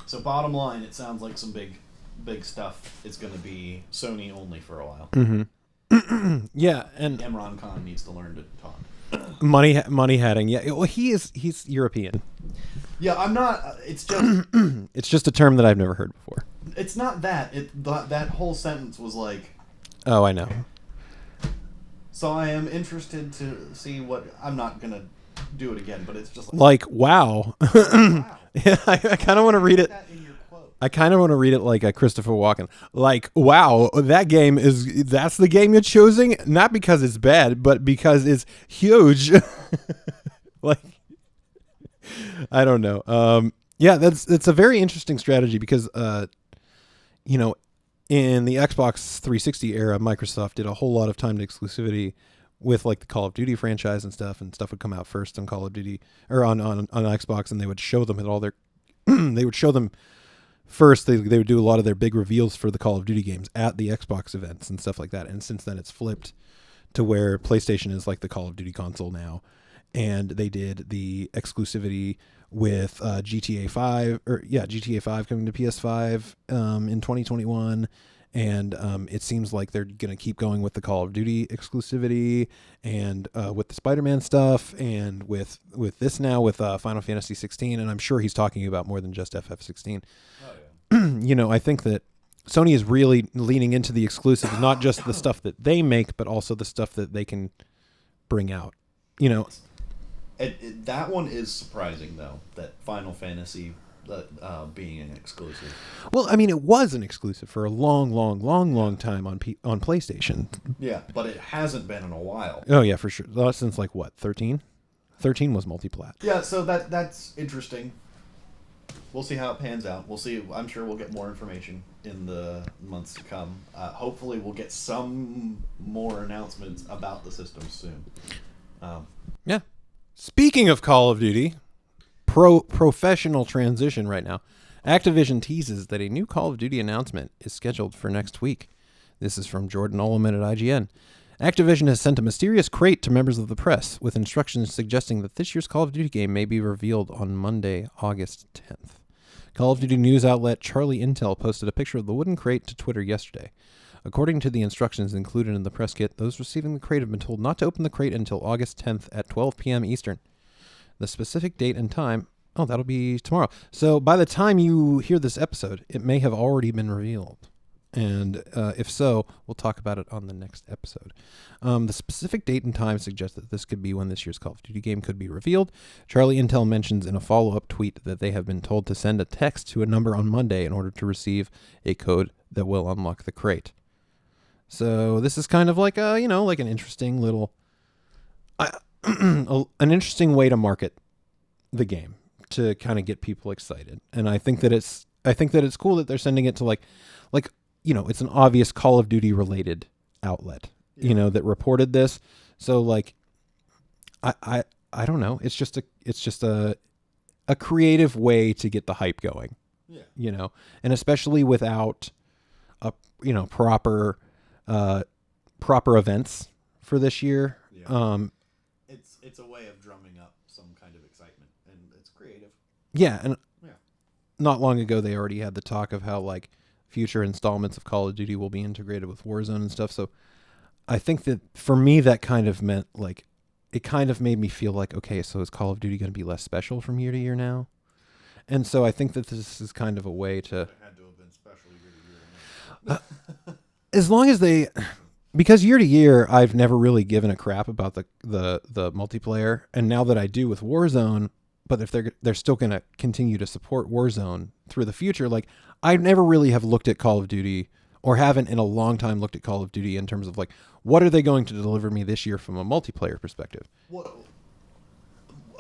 So bottom line, it sounds like some big stuff is going to be Sony only for a while. Mm-hmm. Yeah, and Imran Khan needs to learn to talk. Money hatting. Yeah, well, he's European. Yeah, I'm not. It's just it's just a term that I've never heard before. It's not that. That whole sentence was like. Oh, I know. So I am interested to see what. I'm not gonna do it again, but it's just like wow. Wow. Yeah, I kind of want to read it. I kind of want to read it like a Christopher Walken. Like, wow, that's the game you're choosing? Not because it's bad, but because it's huge. Like, I don't know. Yeah, it's a very interesting strategy because, in the Xbox 360 era, Microsoft did a whole lot of timed exclusivity with like the Call of Duty franchise and stuff would come out first on Call of Duty or on Xbox, and they would show them at all their they would show them first. They would do a lot of their big reveals for the Call of Duty games at the Xbox events and stuff like that. And since then it's flipped to where PlayStation is like the Call of Duty console now, and they did the exclusivity with GTA 5 coming to PS5 in 2021. And it seems like they're going to keep going with the Call of Duty exclusivity and with the Spider-Man stuff and with this now with Final Fantasy 16. And I'm sure he's talking about more than just FF16. Oh, yeah. I think that Sony is really leaning into the exclusives, not just the stuff that they make, but also the stuff that they can bring out. That one is surprising, though, that Final Fantasy being an exclusive. Well, I mean, it was an exclusive for a long time on PlayStation. Yeah, but it hasn't been in a while. Oh yeah, for sure. Since like what, 13? 13 was multi-plat. Yeah, so that's interesting. We'll see how it pans out. We'll see. I'm sure we'll get more information in the months to come. Hopefully, we'll get some more announcements about the system soon. Yeah. Speaking of Call of Duty. Professional transition right now. Activision teases that a new Call of Duty announcement is scheduled for next week. This is from Jordan Oloman at IGN. Activision has sent a mysterious crate to members of the press with instructions suggesting that this year's Call of Duty game may be revealed on Monday, August 10th. Call of Duty news outlet Charlie Intel posted a picture of the wooden crate to Twitter yesterday. According to the instructions included in the press kit, those receiving the crate have been told not to open the crate until August 10th at 12 p.m. Eastern. The specific date and time, that'll be tomorrow. So by the time you hear this episode, it may have already been revealed. And if so, we'll talk about it on the next episode. The specific date and time suggest that this could be when this year's Call of Duty game could be revealed. Charlie Intel mentions in a follow-up tweet that they have been told to send a text to a number on Monday in order to receive a code that will unlock the crate. So this is kind of like like an interesting little... an interesting way to market the game to kind of get people excited. And I think that it's cool that they're sending it to like it's an obvious Call of Duty related outlet, that reported this. So like I don't know, it's just a creative way to get the hype going. Yeah. And especially without proper events for this year. Yeah. It's a way of drumming up some kind of excitement, and it's creative. Yeah, and not long ago they already had the talk of how like future installments of Call of Duty will be integrated with Warzone and stuff. So I think that for me that kind of meant like it kind of made me feel like, okay, so is Call of Duty going to be less special from year to year now? And so I think that this is kind of a way to. It had to have been special year to year. As long as they. Because year to year, I've never really given a crap about the multiplayer, and now that I do with Warzone, but if they're still going to continue to support Warzone through the future, like I never really have looked at Call of Duty, or haven't in a long time looked at Call of Duty in terms of like what are they going to deliver me this year from a multiplayer perspective. Well,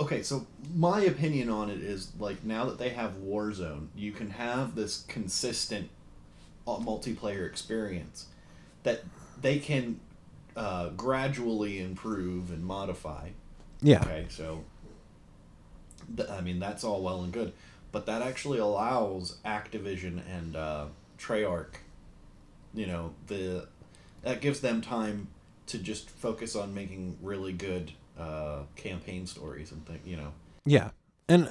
okay, so my opinion on it is like now that they have Warzone, you can have this consistent multiplayer experience that they can gradually improve and modify. Yeah. Okay, so that's all well and good, but that actually allows Activision and Treyarch, that gives them time to just focus on making really good campaign stories and things. Yeah. And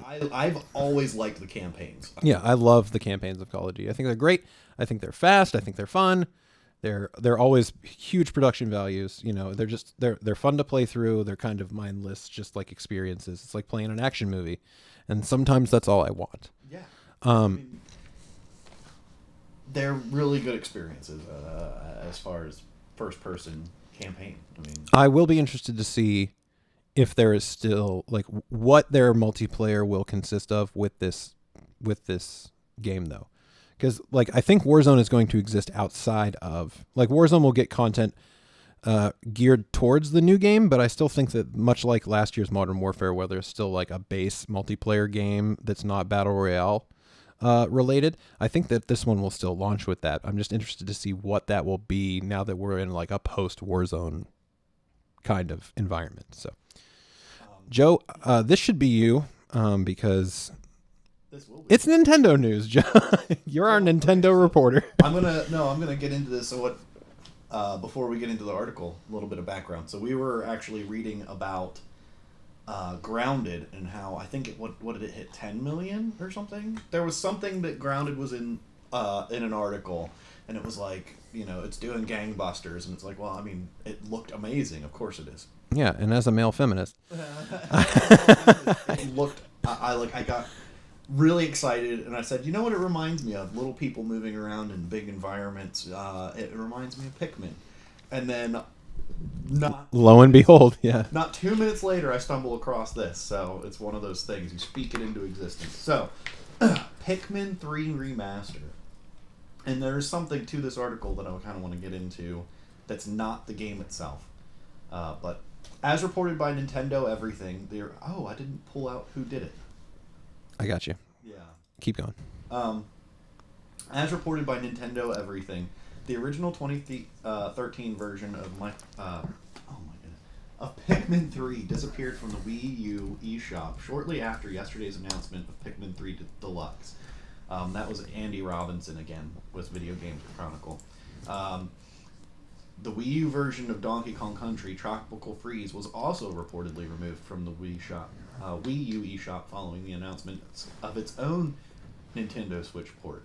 I've always liked the campaigns. Yeah, I love the campaigns of Call of Duty. I think they're great. I think they're fast. I think they're fun. They're always huge production values. They're fun to play through. They're kind of mindless, just like experiences. It's like playing an action movie, and sometimes that's all I want. Yeah. They're really good experiences as far as first-person campaign. I will be interested to see if there is still like what their multiplayer will consist of with this game though. Because like I think Warzone is going to exist outside of like Warzone will get content geared towards the new game, but I still think that much like last year's Modern Warfare, where there's still like a base multiplayer game that's not Battle Royale related, I think that this one will still launch with that. I'm just interested to see what that will be now that we're in like a post Warzone kind of environment. So, Joe, this should be you because this will be. It's Nintendo news, Joe. You're our Nintendo reporter. I'm gonna get into this. So what? Before we get into the article, a little bit of background. So we were actually reading about Grounded and how I think what did it hit 10 million or something? There was something that Grounded was in an article, and it was like, it's doing gangbusters, and it's like, well, I mean, it looked amazing. Of course it is. Yeah, and as a male feminist, it looked. I got really excited, and I said, you know what it reminds me of? Little people moving around in big environments. It reminds me of Pikmin. And then, lo and behold, yeah. Not 2 minutes later, I stumble across this. So it's one of those things. You speak it into existence. So, Pikmin 3 Remaster. And there's something to this article that I kind of want to get into that's not the game itself. But as reported by Nintendo Everything, I didn't pull out who did it. I got you. Yeah. Keep going. As reported by Nintendo Everything, the original 2013 version of Pikmin 3 disappeared from the Wii U eShop shortly after yesterday's announcement of Pikmin 3 Deluxe. That was Andy Robinson again with Video Games Chronicle. The Wii U version of Donkey Kong Country Tropical Freeze was also reportedly removed from the Wii U eShop following the announcement of its own Nintendo Switch port.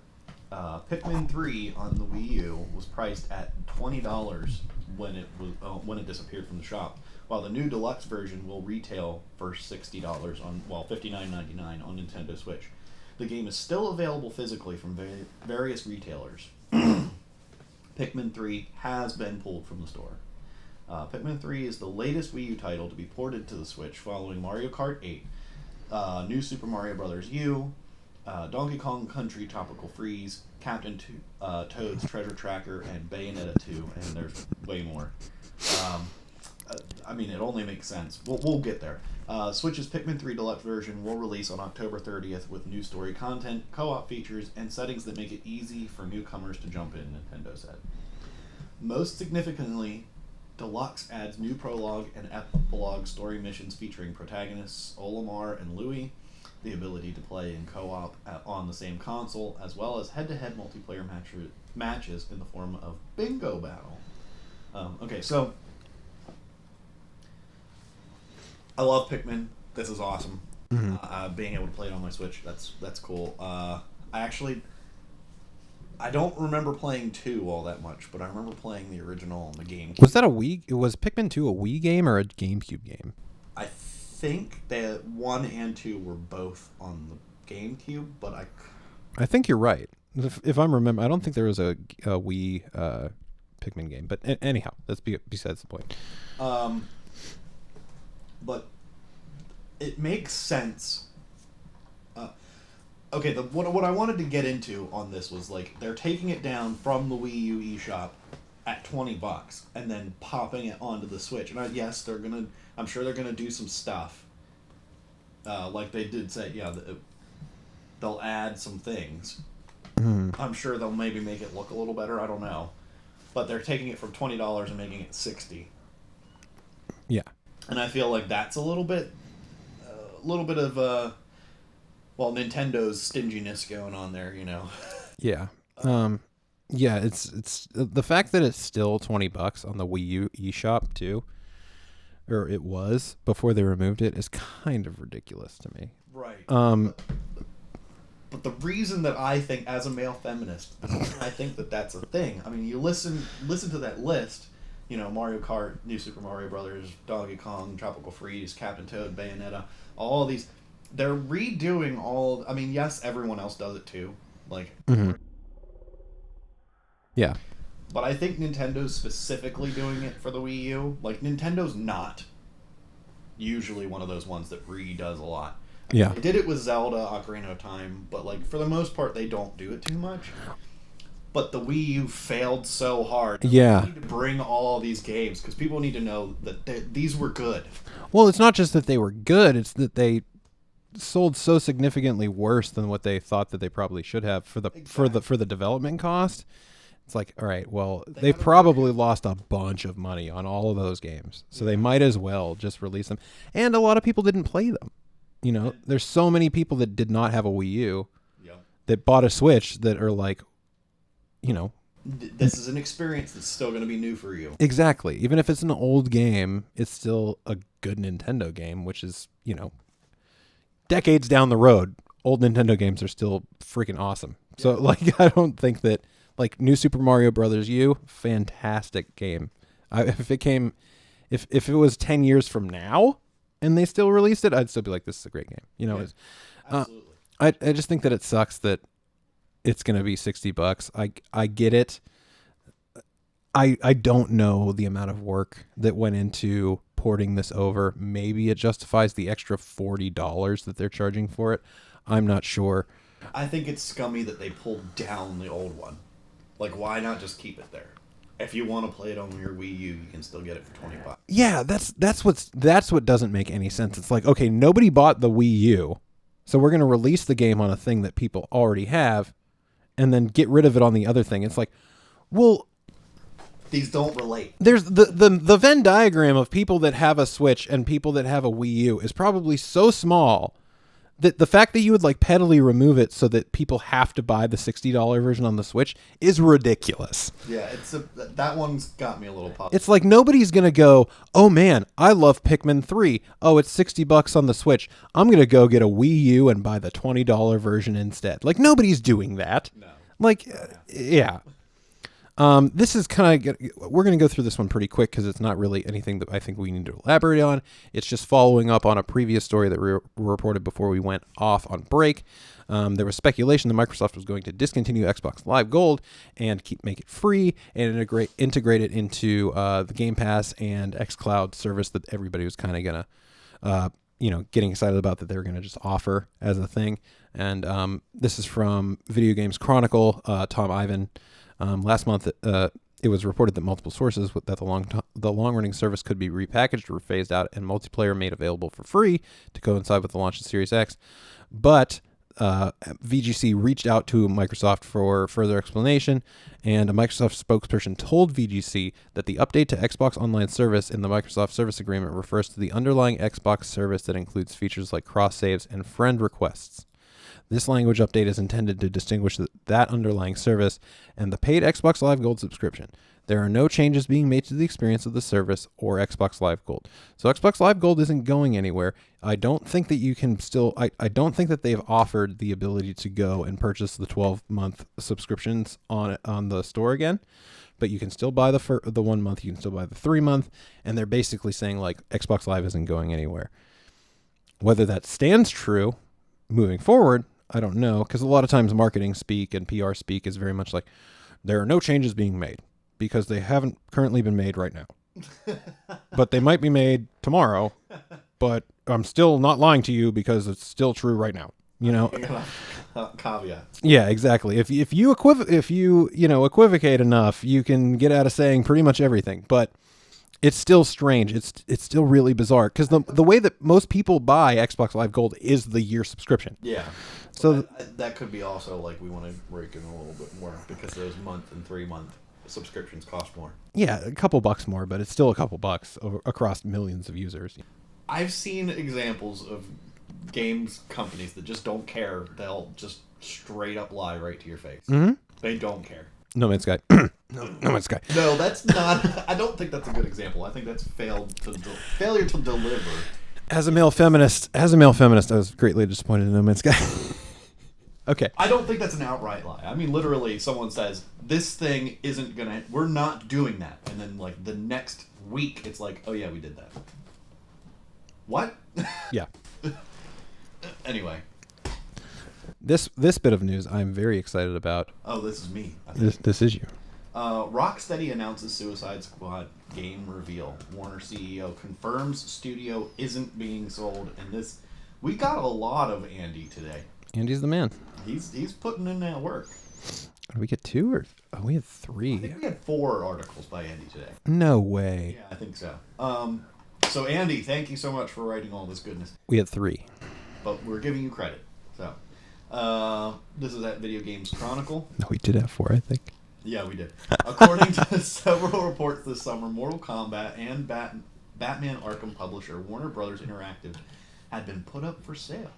Pikmin 3 on the Wii U was priced at $20 when it disappeared from the shop, while the new deluxe version will retail for $60 $59.99 on Nintendo Switch. The game is still available physically from various retailers. Pikmin 3 has been pulled from the store. Pikmin 3 is the latest Wii U title to be ported to the Switch following Mario Kart 8, New Super Mario Bros. U, Donkey Kong Country Tropical Freeze, Captain Toad's Treasure Tracker, and Bayonetta 2, and there's way more. I mean, it only makes sense. We'll get there. Switch's Pikmin 3 Deluxe version will release on October 30th with new story content, co-op features, and settings that make it easy for newcomers to jump in, Nintendo said. Most significantly, Deluxe adds new prologue and epilogue story missions featuring protagonists Olimar and Louie, the ability to play in co-op on the same console, as well as head-to-head multiplayer matches in the form of Bingo Battle. Okay, so I love Pikmin. This is awesome. Mm-hmm. Being able to play it on my Switch, that's cool. I don't remember playing 2 all that much, but I remember playing the original on the GameCube. Was that was Pikmin 2 a Wii game or a GameCube game? I think that 1 and 2 were both on the GameCube, but I think you're right. If I'm remember, I don't think there was a Wii Pikmin game. But anyhow, that's besides the point. But it makes sense. Okay, what I wanted to get into on this was, like, they're taking it down from the Wii U eShop at $20 and then popping it onto the Switch. And yes, I'm sure they're gonna do some stuff. Like they did say, yeah, they'll add some things. Mm-hmm. I'm sure they'll maybe make it look a little better. I don't know, but they're taking it from $20 and making it $60. Yeah, and I feel like that's a little bit of Nintendo's stinginess going on there, Yeah. Yeah, it's the fact that it's still $20 on the Wii U eShop too, or it was before they removed it, is kind of ridiculous to me. Right. But the reason that I think, as a male feminist, I think that that's a thing. I mean, you listen to that list. Mario Kart, New Super Mario Bros., Donkey Kong, Tropical Freeze, Captain Toad, Bayonetta, all these. They're redoing all. I mean, yes, everyone else does it too. Like. Mm-hmm. Yeah. But I think Nintendo's specifically doing it for the Wii U. Like, Nintendo's not usually one of those ones that redoes a lot. Yeah. They did it with Zelda, Ocarina of Time, but, like, for the most part, they don't do it too much. But the Wii U failed so hard. Yeah. We need to bring all these games, because people need to know that these were good. Well, it's not just that they were good, it's that they sold so significantly worse than what they thought that they probably should have for the development cost, It's like, all right, well, they probably lost a bunch of money on all of those games, so they might as well just release them. And a lot of people didn't play them. You know, there's so many people that did not have a Wii U that bought a Switch that are like, you know. This is an experience that's still going to be new for you. Exactly. Even if it's an old game, it's still a good Nintendo game, which is, you know, decades down the road, old Nintendo games are still freaking awesome. Yeah. So, like, I don't think that, like, New Super Mario Brothers U, fantastic game. If it was 10 years from now and they still released it, I'd still be like, this is a great game. You know, absolutely. I just think that it sucks that it's going to be $60. I get it. I don't know the amount of work that went into porting this over. Maybe it justifies the extra $40 that they're charging for it. I'm not sure. I think it's scummy that they pulled down the old one. Like, why not just keep it there? If you want to play it on your Wii U, you can still get it for $20. Yeah, that's what doesn't make any sense. It's like, okay, nobody bought the Wii U, so we're going to release the game on a thing that people already have, and then get rid of it on the other thing. It's like, well, these don't relate. There's the Venn diagram of people that have a Switch and people that have a Wii U is probably so small that the fact that you would like pettily remove it so that people have to buy the $60 version on the Switch is ridiculous. Yeah, that one's got me a little puzzled. It's like nobody's going to go, oh man, I love Pikmin 3. Oh, it's $60 on the Switch. I'm going to go get a Wii U and buy the $20 version instead. Like nobody's doing that. No. Like, yeah. This is kind of, we're going to go through this one pretty quick because it's not really anything that I think we need to elaborate on. It's just following up on a previous story that we reported before we went off on break. There was speculation that Microsoft was going to discontinue Xbox Live Gold and make it free and integrate it into the Game Pass and xCloud service that everybody was kind of going to, getting excited about that they were going to just offer as a thing. And this is from Video Games Chronicle, Tom Ivan. Last month, it was reported that multiple sources that the long-running service could be repackaged or phased out and multiplayer made available for free to coincide with the launch of Series X. But VGC reached out to Microsoft for further explanation, and a Microsoft spokesperson told VGC that the update to Xbox Online Service in the Microsoft Service Agreement refers to the underlying Xbox service that includes features like cross-saves and friend requests. This language update is intended to distinguish that underlying service and the paid Xbox Live Gold subscription. There are no changes being made to the experience of the service or Xbox Live Gold. So Xbox Live Gold isn't going anywhere. I don't think that you can still... I don't think that they've offered the ability to go and purchase the 12-month subscriptions on the store again. But you can still buy the 1 month, you can still buy the 3 month, and they're basically saying, like, Xbox Live isn't going anywhere. Whether that stands true moving forward, I don't know, because a lot of times marketing speak and PR speak is very much like, there are no changes being made, because they haven't currently been made right now. But they might be made tomorrow, but I'm still not lying to you because it's still true right now. You know, caveat. Yeah, exactly. If you equivocate enough, you can get out of saying pretty much everything. But it's still strange. It's still really bizarre because the way that most people buy Xbox Live Gold is the year subscription. Yeah. So that could be also like we want to rake in a little bit more because those month and 3 month subscriptions cost more. Yeah, a couple bucks more, but it's still a couple bucks across millions of users. I've seen examples of games companies that just don't care. They'll just straight up lie right to your face. Mm-hmm. They don't care. No Man's Sky. No Man's Sky. No, that's not. I don't think that's a good example. I think that's failure to deliver. As a male feminist, I was greatly disappointed in No Man's Sky. Okay. I don't think that's an outright lie. I mean, literally, someone says, this thing isn't going to... We're not doing that. And then, like, the next week, it's like, oh, yeah, we did that. What? Yeah. Anyway. This bit of news I'm very excited about. Oh, this is me. This is you. Rocksteady announces Suicide Squad game reveal. Warner CEO confirms studio isn't being sold. And this... We got a lot of Andy today. Andy's the man. He's putting in that work. Did we get 2 or... Oh, we had 3. I think we had 4 articles by Andy today. No way. Yeah, I think so. So Andy, thank you so much for writing all this goodness. We had 3. But we're giving you credit. So, this is at Video Games Chronicle. No, we did have 4, I think. Yeah, we did. According to several reports this summer, Mortal Kombat and Batman Arkham publisher Warner Brothers Interactive had been put up for sale.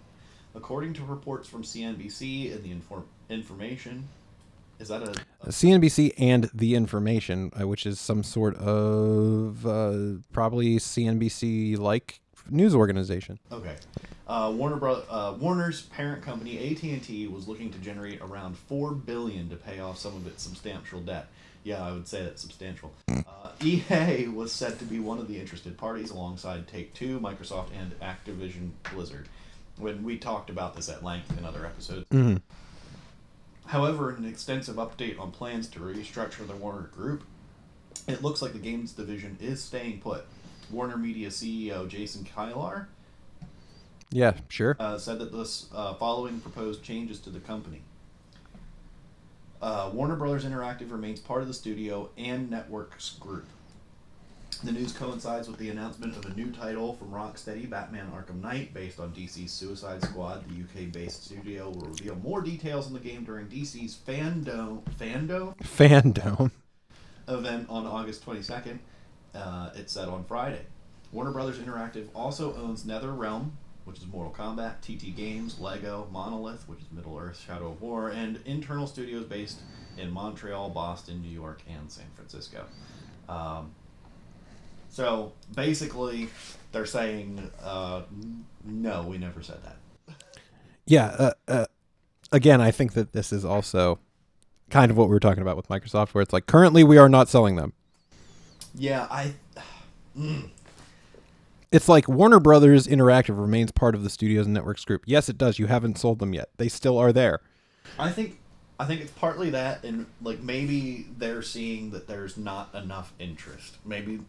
According to reports from CNBC and the information, is that a CNBC and The Information, which is some sort of probably CNBC-like news organization. Okay. Warner's parent company AT&T was looking to generate around $4 billion to pay off some of its substantial debt. Yeah, I would say that's substantial. EA was said to be one of the interested parties alongside Take-Two, Microsoft, and Activision Blizzard. When we talked about this at length in other episodes. Mm-hmm. However, in an extensive update on plans to restructure the Warner Group, it looks like the games division is staying put. Warner Media CEO Jason Kilar Yeah, sure. said that this following proposed changes to the company. Warner Brothers Interactive remains part of the studio and networks group. The news coincides with the announcement of a new title from Rocksteady, Batman Arkham Knight, based on DC's Suicide Squad. The UK-based studio will reveal more details on the game during DC's Fandom event on August 22nd. It said on Friday. Warner Brothers Interactive also owns NetherRealm, which is Mortal Kombat, TT Games, Lego, Monolith, which is Middle-earth Shadow of War, and internal studios based in Montreal, Boston, New York, and San Francisco. So basically, they're saying, no, we never said that. Yeah. Again, I think that this is also kind of what we were talking about with Microsoft, where it's like, currently we are not selling them. Yeah, It's like Warner Brothers Interactive remains part of the Studios and Networks group. Yes, it does. You haven't sold them yet. They still are there. I think it's partly that, and like maybe they're seeing that there's not enough interest. Maybe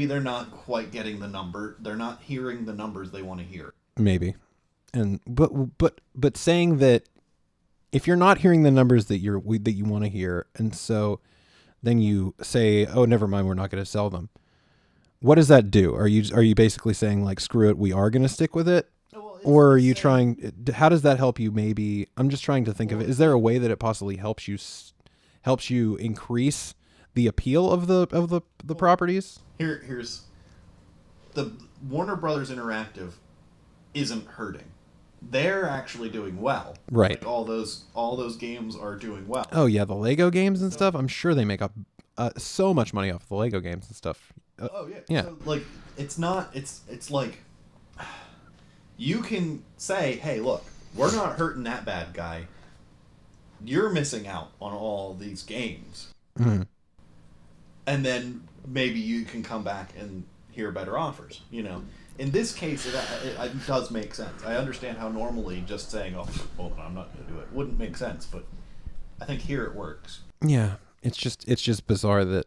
they're not quite getting the number. They're not hearing the numbers they want to hear. Maybe, and but saying that if you're not hearing the numbers that you want to hear, and so then you say, oh, never mind, we're not going to sell them. What does that do? Are you basically saying like, screw it, we are going to stick with it? Well, Or are you trying, how does that help you? Maybe I'm just trying to think of it. Is there a way that it possibly helps you increase the appeal of the properties? Here's the Warner Brothers Interactive isn't hurting. They're actually doing well. Right. Like all those games are doing well. Oh yeah, the Lego games and stuff. I'm sure they make up so much money off the Lego games and stuff. Oh yeah. Yeah. So, like it's like you can say, hey, look, we're not hurting that bad guy. You're missing out on all these games. Mm-hmm. And then maybe you can come back and hear better offers. You know, in this case, it does make sense. I understand how normally just saying, "Oh, well, I'm not going to do it," wouldn't make sense, but I think here it works. Yeah, it's just bizarre that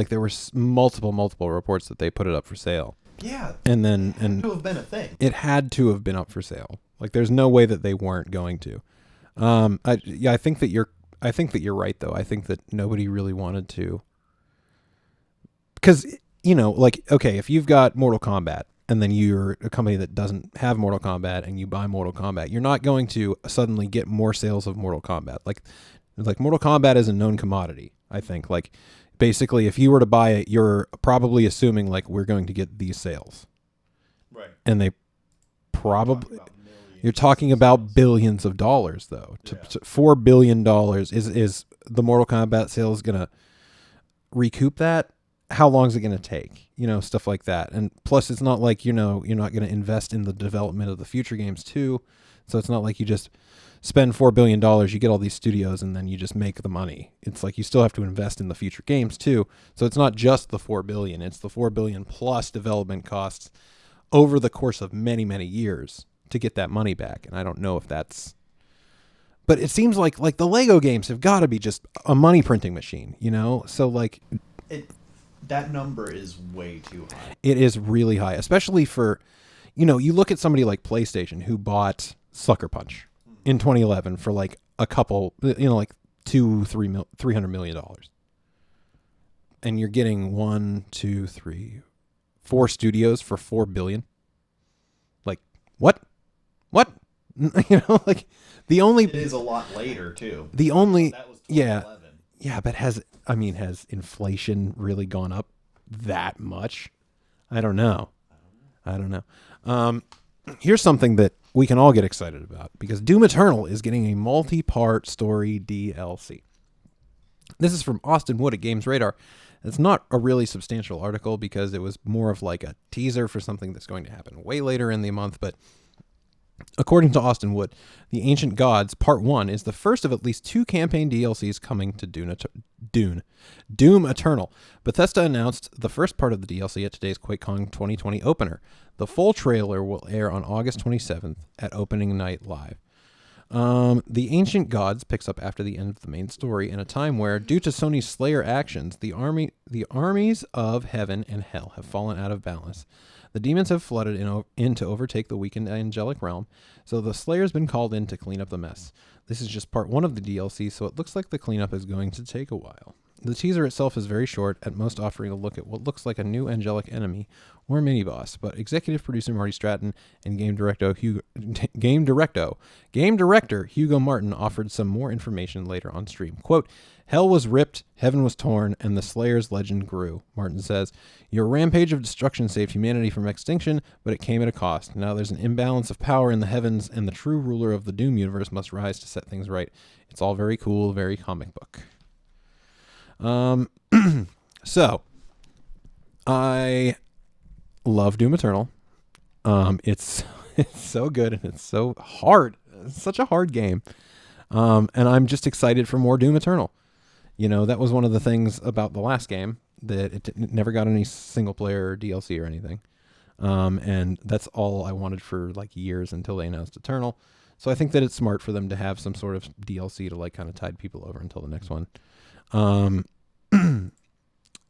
there were multiple reports that they put it up for sale. Yeah, and then it had to have been a thing. It had to have been up for sale. Like, there's no way that they weren't going to. I think that you're right though. I think that nobody really wanted to. Because, like, okay, if you've got Mortal Kombat and then you're a company that doesn't have Mortal Kombat and you buy Mortal Kombat, you're not going to suddenly get more sales of Mortal Kombat. Like Mortal Kombat is a known commodity, I think. Like, basically, if you were to buy it, you're probably assuming, like, we're going to get these sales. Right. And they probably... You're talking about billions of dollars, though. Yeah. $4 billion. Is the Mortal Kombat sales going to recoup that? How long is it going to take? Stuff like that. And plus, it's not like, you're not going to invest in the development of the future games, too. So it's not like you just spend $4 billion, you get all these studios, and then you just make the money. It's like you still have to invest in the future games, too. So it's not just the $4 billion. It's the $4 billion plus development costs over the course of many, many years to get that money back. And I don't know if that's... But it seems like the Lego games have got to be just a money printing machine, So, like... That number is way too high. It is really high, especially for... you look at somebody like PlayStation who bought Sucker Punch in 2011 for like a couple, like $300 million. And you're getting 1, 2, 3, 4 studios for $4 billion. Like, what? Like the only It is a lot later too. the only That was yeah 2011. yeah, but has inflation really gone up that much? I don't know. Here's something that we can all get excited about because Doom Eternal is getting a multi-part story DLC. This is from Austin Wood at Games Radar. It's not a really substantial article because it was more of like a teaser for something that's going to happen way later in the month. But according to Austin Wood, The Ancient Gods Part 1 is the first of at least 2 campaign DLCs coming to Doom Eternal. Bethesda announced the first part of the DLC at today's QuakeCon 2020 opener. The full trailer will air on August 27th at opening night live. The Ancient Gods picks up after the end of the main story in a time where, due to Sony's Slayer actions, the armies of heaven and hell have fallen out of balance. The demons have flooded in to overtake the weakened angelic realm, so the Slayer's been called in to clean up the mess. This is just part 1 of the DLC, so it looks like the cleanup is going to take a while. The teaser itself is very short, at most offering a look at what looks like a new angelic enemy or mini-boss, but executive producer Marty Stratton and game director Hugo Martin offered some more information later on stream. Quote, "Hell was ripped, heaven was torn, and the Slayer's legend grew," Martin says. "Your rampage of destruction saved humanity from extinction, but it came at a cost. Now there's an imbalance of power in the heavens, and the true ruler of the Doom universe must rise to set things right. It's all very cool, very comic book." So I love Doom Eternal. It's so good and it's so hard. It's such a hard game. And I'm just excited for more Doom Eternal. That was one of the things about the last game, that it never got any single player DLC or anything. And that's all I wanted for like years until they announced Eternal. So I think that it's smart for them to have some sort of DLC to like kind of tide people over until the next one.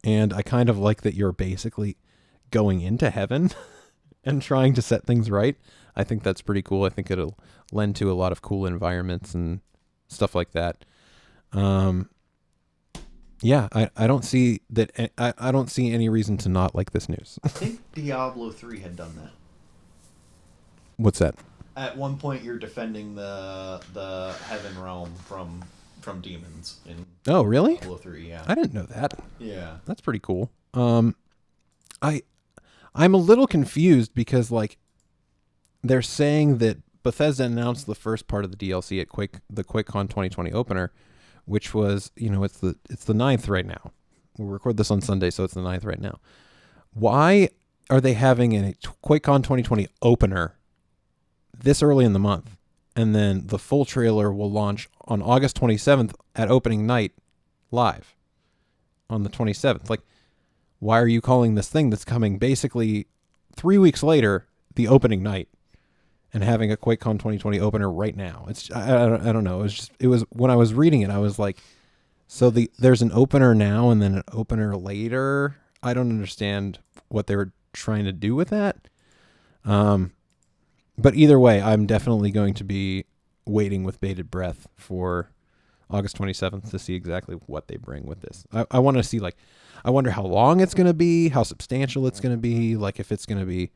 And I kind of like that you're basically going into heaven and trying to set things right. I think that's pretty cool. I think it'll lend to a lot of cool environments and stuff like that. Yeah, I don't see that. I don't see any reason to not like this news. I think Diablo 3 had done that. What's that? At one point, you're defending the heaven realm from demons in Oh, really? Diablo 3. Yeah, I didn't know that. yeah. That's pretty cool. I'm a little confused because like they're saying that Bethesda announced the first part of the DLC at the QuakeCon 2020 opener, which was, it's the 9th right now. We'll record this on Sunday, so it's the 9th right now. Why are they having a QuakeCon 2020 opener this early in the month? And then the full trailer will launch on August 27th at opening night live on the 27th. Like, why are you calling this thing that's coming basically 3 weeks later the opening night and having a QuakeCon 2020 opener right now? It's I don't know. It was when I was reading it, I was like, so there's an opener now and then an opener later. I don't understand what they were trying to do with that. But either way, I'm definitely going to be waiting with bated breath for August 27th to see exactly what they bring with this. I want to see, like, I wonder how long it's going to be, how substantial it's going to be, like if it's going to be,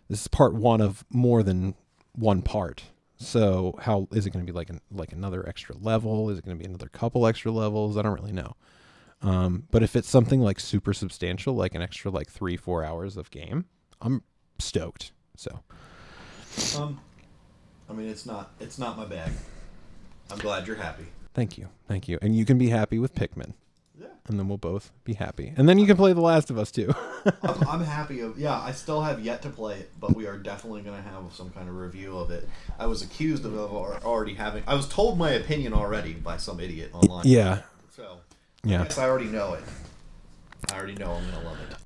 this is part 1 of more than one part. So how is it going to be like another extra level? Is it going to be another couple extra levels? I don't really know. But if it's something like super substantial, like an extra like 3-4 hours of game, I'm stoked. So. I mean, it's not my bag. I'm glad you're happy. Thank you. And you can be happy with Pikmin. Yeah. And then we'll both be happy. And then you can play The Last of Us too. I'm happy. I still have yet to play it, but we are definitely going to have some kind of review of it. I was accused of already having... I was told my opinion already by some idiot online. Yeah. So, yeah. I guess I already know it. I already know I'm going to love it.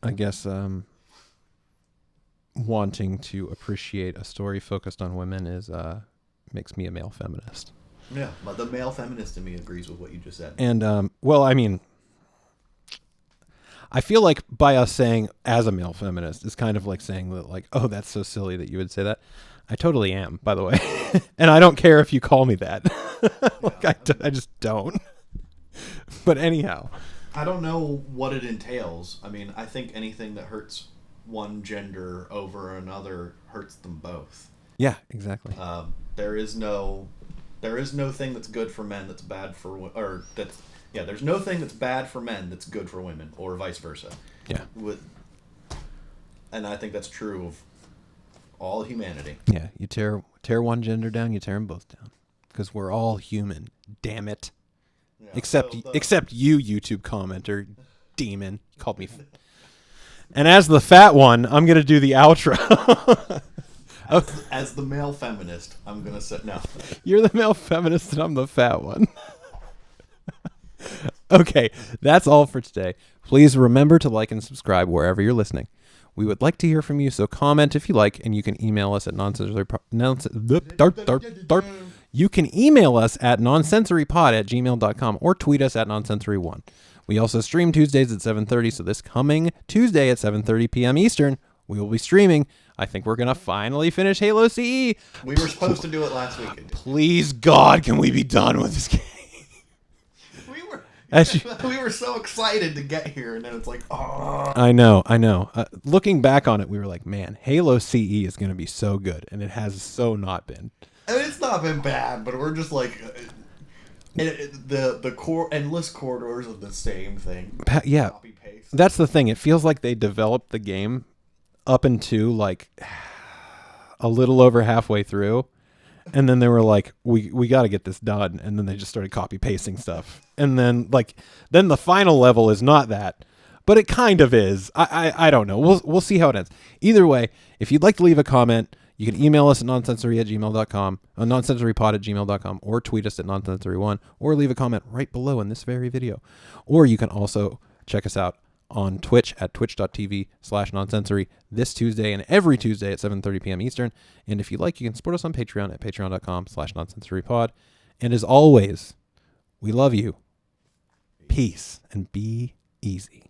I guess wanting to appreciate a story focused on women is makes me a male feminist. Yeah, but the male feminist in me agrees with what you just said. And well, I mean, I feel like by us saying as a male feminist is kind of like saying that, like, oh, that's so silly that you would say that. I totally am, by the way. And I don't care if you call me that. Like, I just don't. But anyhow, I don't know what it entails. I mean, I think anything that hurts one gender over another hurts them both. Yeah, exactly. There is no thing that's good for men that's bad for there's no thing that's bad for men that's good for women, or vice versa. Yeah. And I think that's true of all humanity. Yeah, you tear one gender down, you tear them both down, because we're all human. Damn it. Yeah, Except you, YouTube commenter, demon, called me. And as the fat one, I'm gonna do the outro. As the male feminist, I'm gonna say no. You're the male feminist, and I'm the fat one. Okay, that's all for today. Please remember to like and subscribe wherever you're listening. We would like to hear from you, so comment if you like, and you can email us at You can email us at nonsensorypod@gmail.com or tweet us at nonsensory1. We also stream Tuesdays at 7:30, so this coming Tuesday at 7:30 p.m. Eastern, we will be streaming. I think we're going to finally finish Halo CE. We were supposed to do it last week. Please, God, can we be done with this game? We were so excited to get here, and then it's like, oh. I know. Looking back on it, we were like, man, Halo CE is going to be so good, and it has so not been. And it's not been bad, but we're just like, the core endless corridors of the same thing. Yeah, Copy paste. that's the thing. It feels like they developed the game up into like a little over halfway through, and then they were like, we got to get this done, and then they just started copy pasting stuff, and then the final level is not that, but it kind of is. I don't know. We'll see how it ends. Either way, if you'd like to leave a comment, you can email us at nonsensory@gmail.com, nonsensorypod@gmail.com, or tweet us at nonsensory1, or leave a comment right below in this very video. Or you can also check us out on Twitch at twitch.tv/nonsensory this Tuesday and every Tuesday at 7:30 p.m. Eastern. And if you like, you can support us on Patreon at patreon.com/nonsensorypod. And as always, we love you. Peace and be easy.